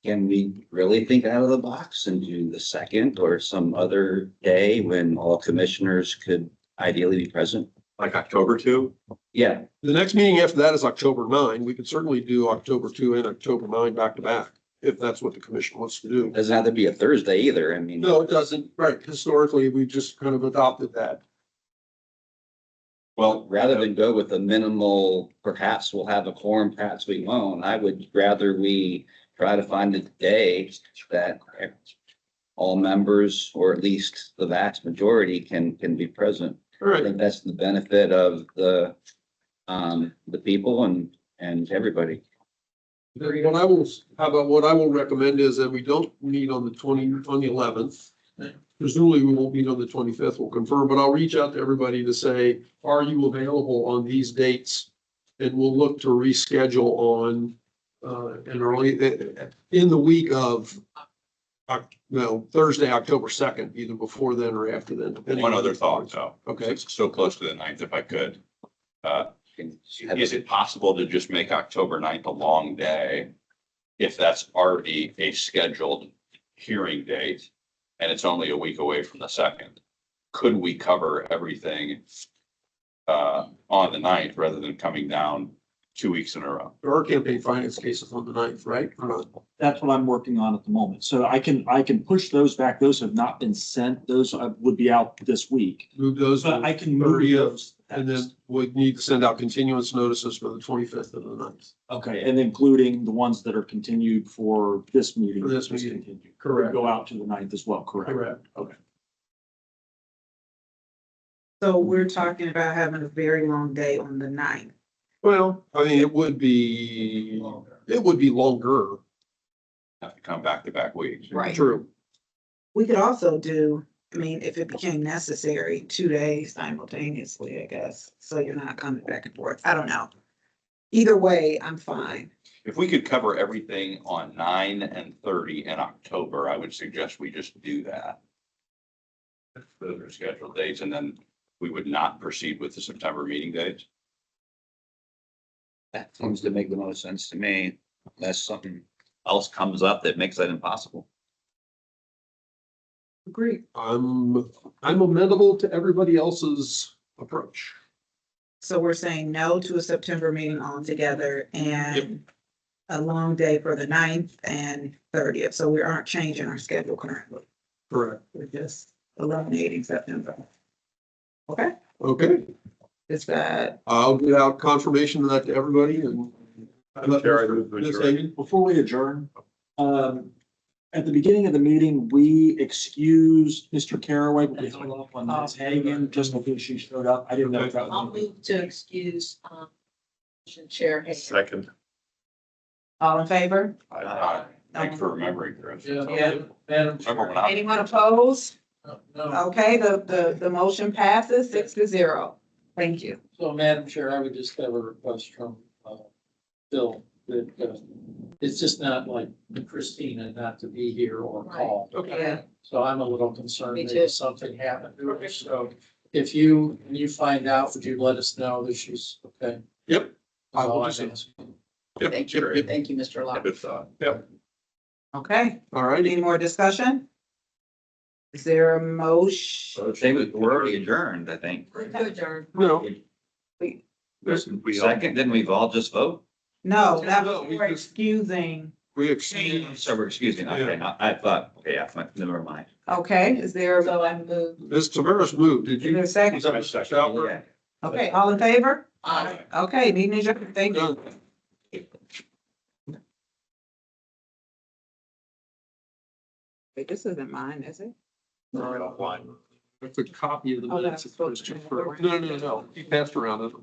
Can we really think out of the box and do the second or some other day when all commissioners could ideally be present? Like October 2? Yeah, The next meeting after that is October 9. We could certainly do October 2 and October 9 back to back, if that's what the commission wants to do. doesn't have to be a Thursday either. I mean. No, it doesn't. Right. Historically, we just kind of adopted that. Well, rather than go with the minimal, perhaps we'll have a quorum, perhaps we won't, I would rather we try to find a day that all members, or at least the vast majority, can be present. All I right. think that's the benefit of the people and everybody. What I will, how about what I will recommend is that we don't meet on the 11th. Presumably we won't meet on the 25th. We'll confirm, but I'll reach out to everybody to say, are you available on these dates? And we'll look to reschedule on, in the week of, Thursday, October 2nd, either before then or after then. depending One on other the- thought, though. Okay. It's so close to the 9th, if I could. Is it possible to just make October 9th a long day? If that's already a scheduled hearing date and it's only a week away from the 2nd? Could we cover everything on the 9th rather than coming down 2 weeks in a row? There are campaign finance cases on the 9th, right? Or not? That's what I'm working on at the moment. So I can push those back. Those have not been sent. Those would be out this week. Move those. But I can move 30th, those. And then we need to send out continuance notices for the 25th and the 9th. Okay, and including the ones that are continued for this meeting. For this just meeting. continued. Correct. Go out to the 9th as well, correct? Correct. Okay. So we're talking about having a very long day on the 9th. Well, I mean, it would be longer. Have to come back to back weeks. Right. True. We could also do, I mean, if it became necessary, 2 days simultaneously, I guess. So you're not coming back and forth. I don't know. Either way, I'm fine. If we could cover everything on 9 and 30 in October, I would suggest we just do that. Those are scheduled dates, and then we would not proceed with the September meeting dates. That seems to make the most sense to me, unless something else comes up that makes that impossible. Agreed. I'm amenable to everybody else's approach. So we're saying no to a September meeting altogether and a long day for the 9th and 30th. So we aren't changing our schedule currently. Correct. We're just eliminating September. Okay, Okay. is that, I'll get out confirmation of that to everybody and. Chair, I move to Ms. adjourn. Hagan? Before we adjourn, at the beginning of the meeting, we excused Mr. Caraway, but we held off on Ms. Hagan just because she showed up. I didn't know if that I'll was. move to excuse, Chair Hagan. Second. all in favor? Thanks for remembering, Chris. Yeah. Madam Remember when I- Anyone opposed? No, Okay, the motion passes 6-0. Thank you. so Madam Chair, I would just have a request from, Phil, that, it's just not like Christina not to be here or call. Yeah. So I'm a little concerned Me that too. something happened to her, so if you find out, would you let us know that she's okay? Yep. That's all will I'm do so. asking. Thank you, thank you, Mr. Locke. Good thought. Yep. Okay, All right. any more discussion? Is there a motion? So we're already adjourned, I think. No. Second, didn't we all just vote? No, that No, was we for just- excusing. We excuse. So we're excusing, okay, I thought, okay, yeah, never mind. Okay, is there, So I move. Ms. Tavares moved. Did is you? there a second? Was that Mr. Stalker? Yeah. Okay, all in favor? Aye. Okay, meeting adjourned. Thank you. Done. Wait, this isn't mine, is it? That's a copy of the Oh, minutes. that's supposed to- No. He passed around it.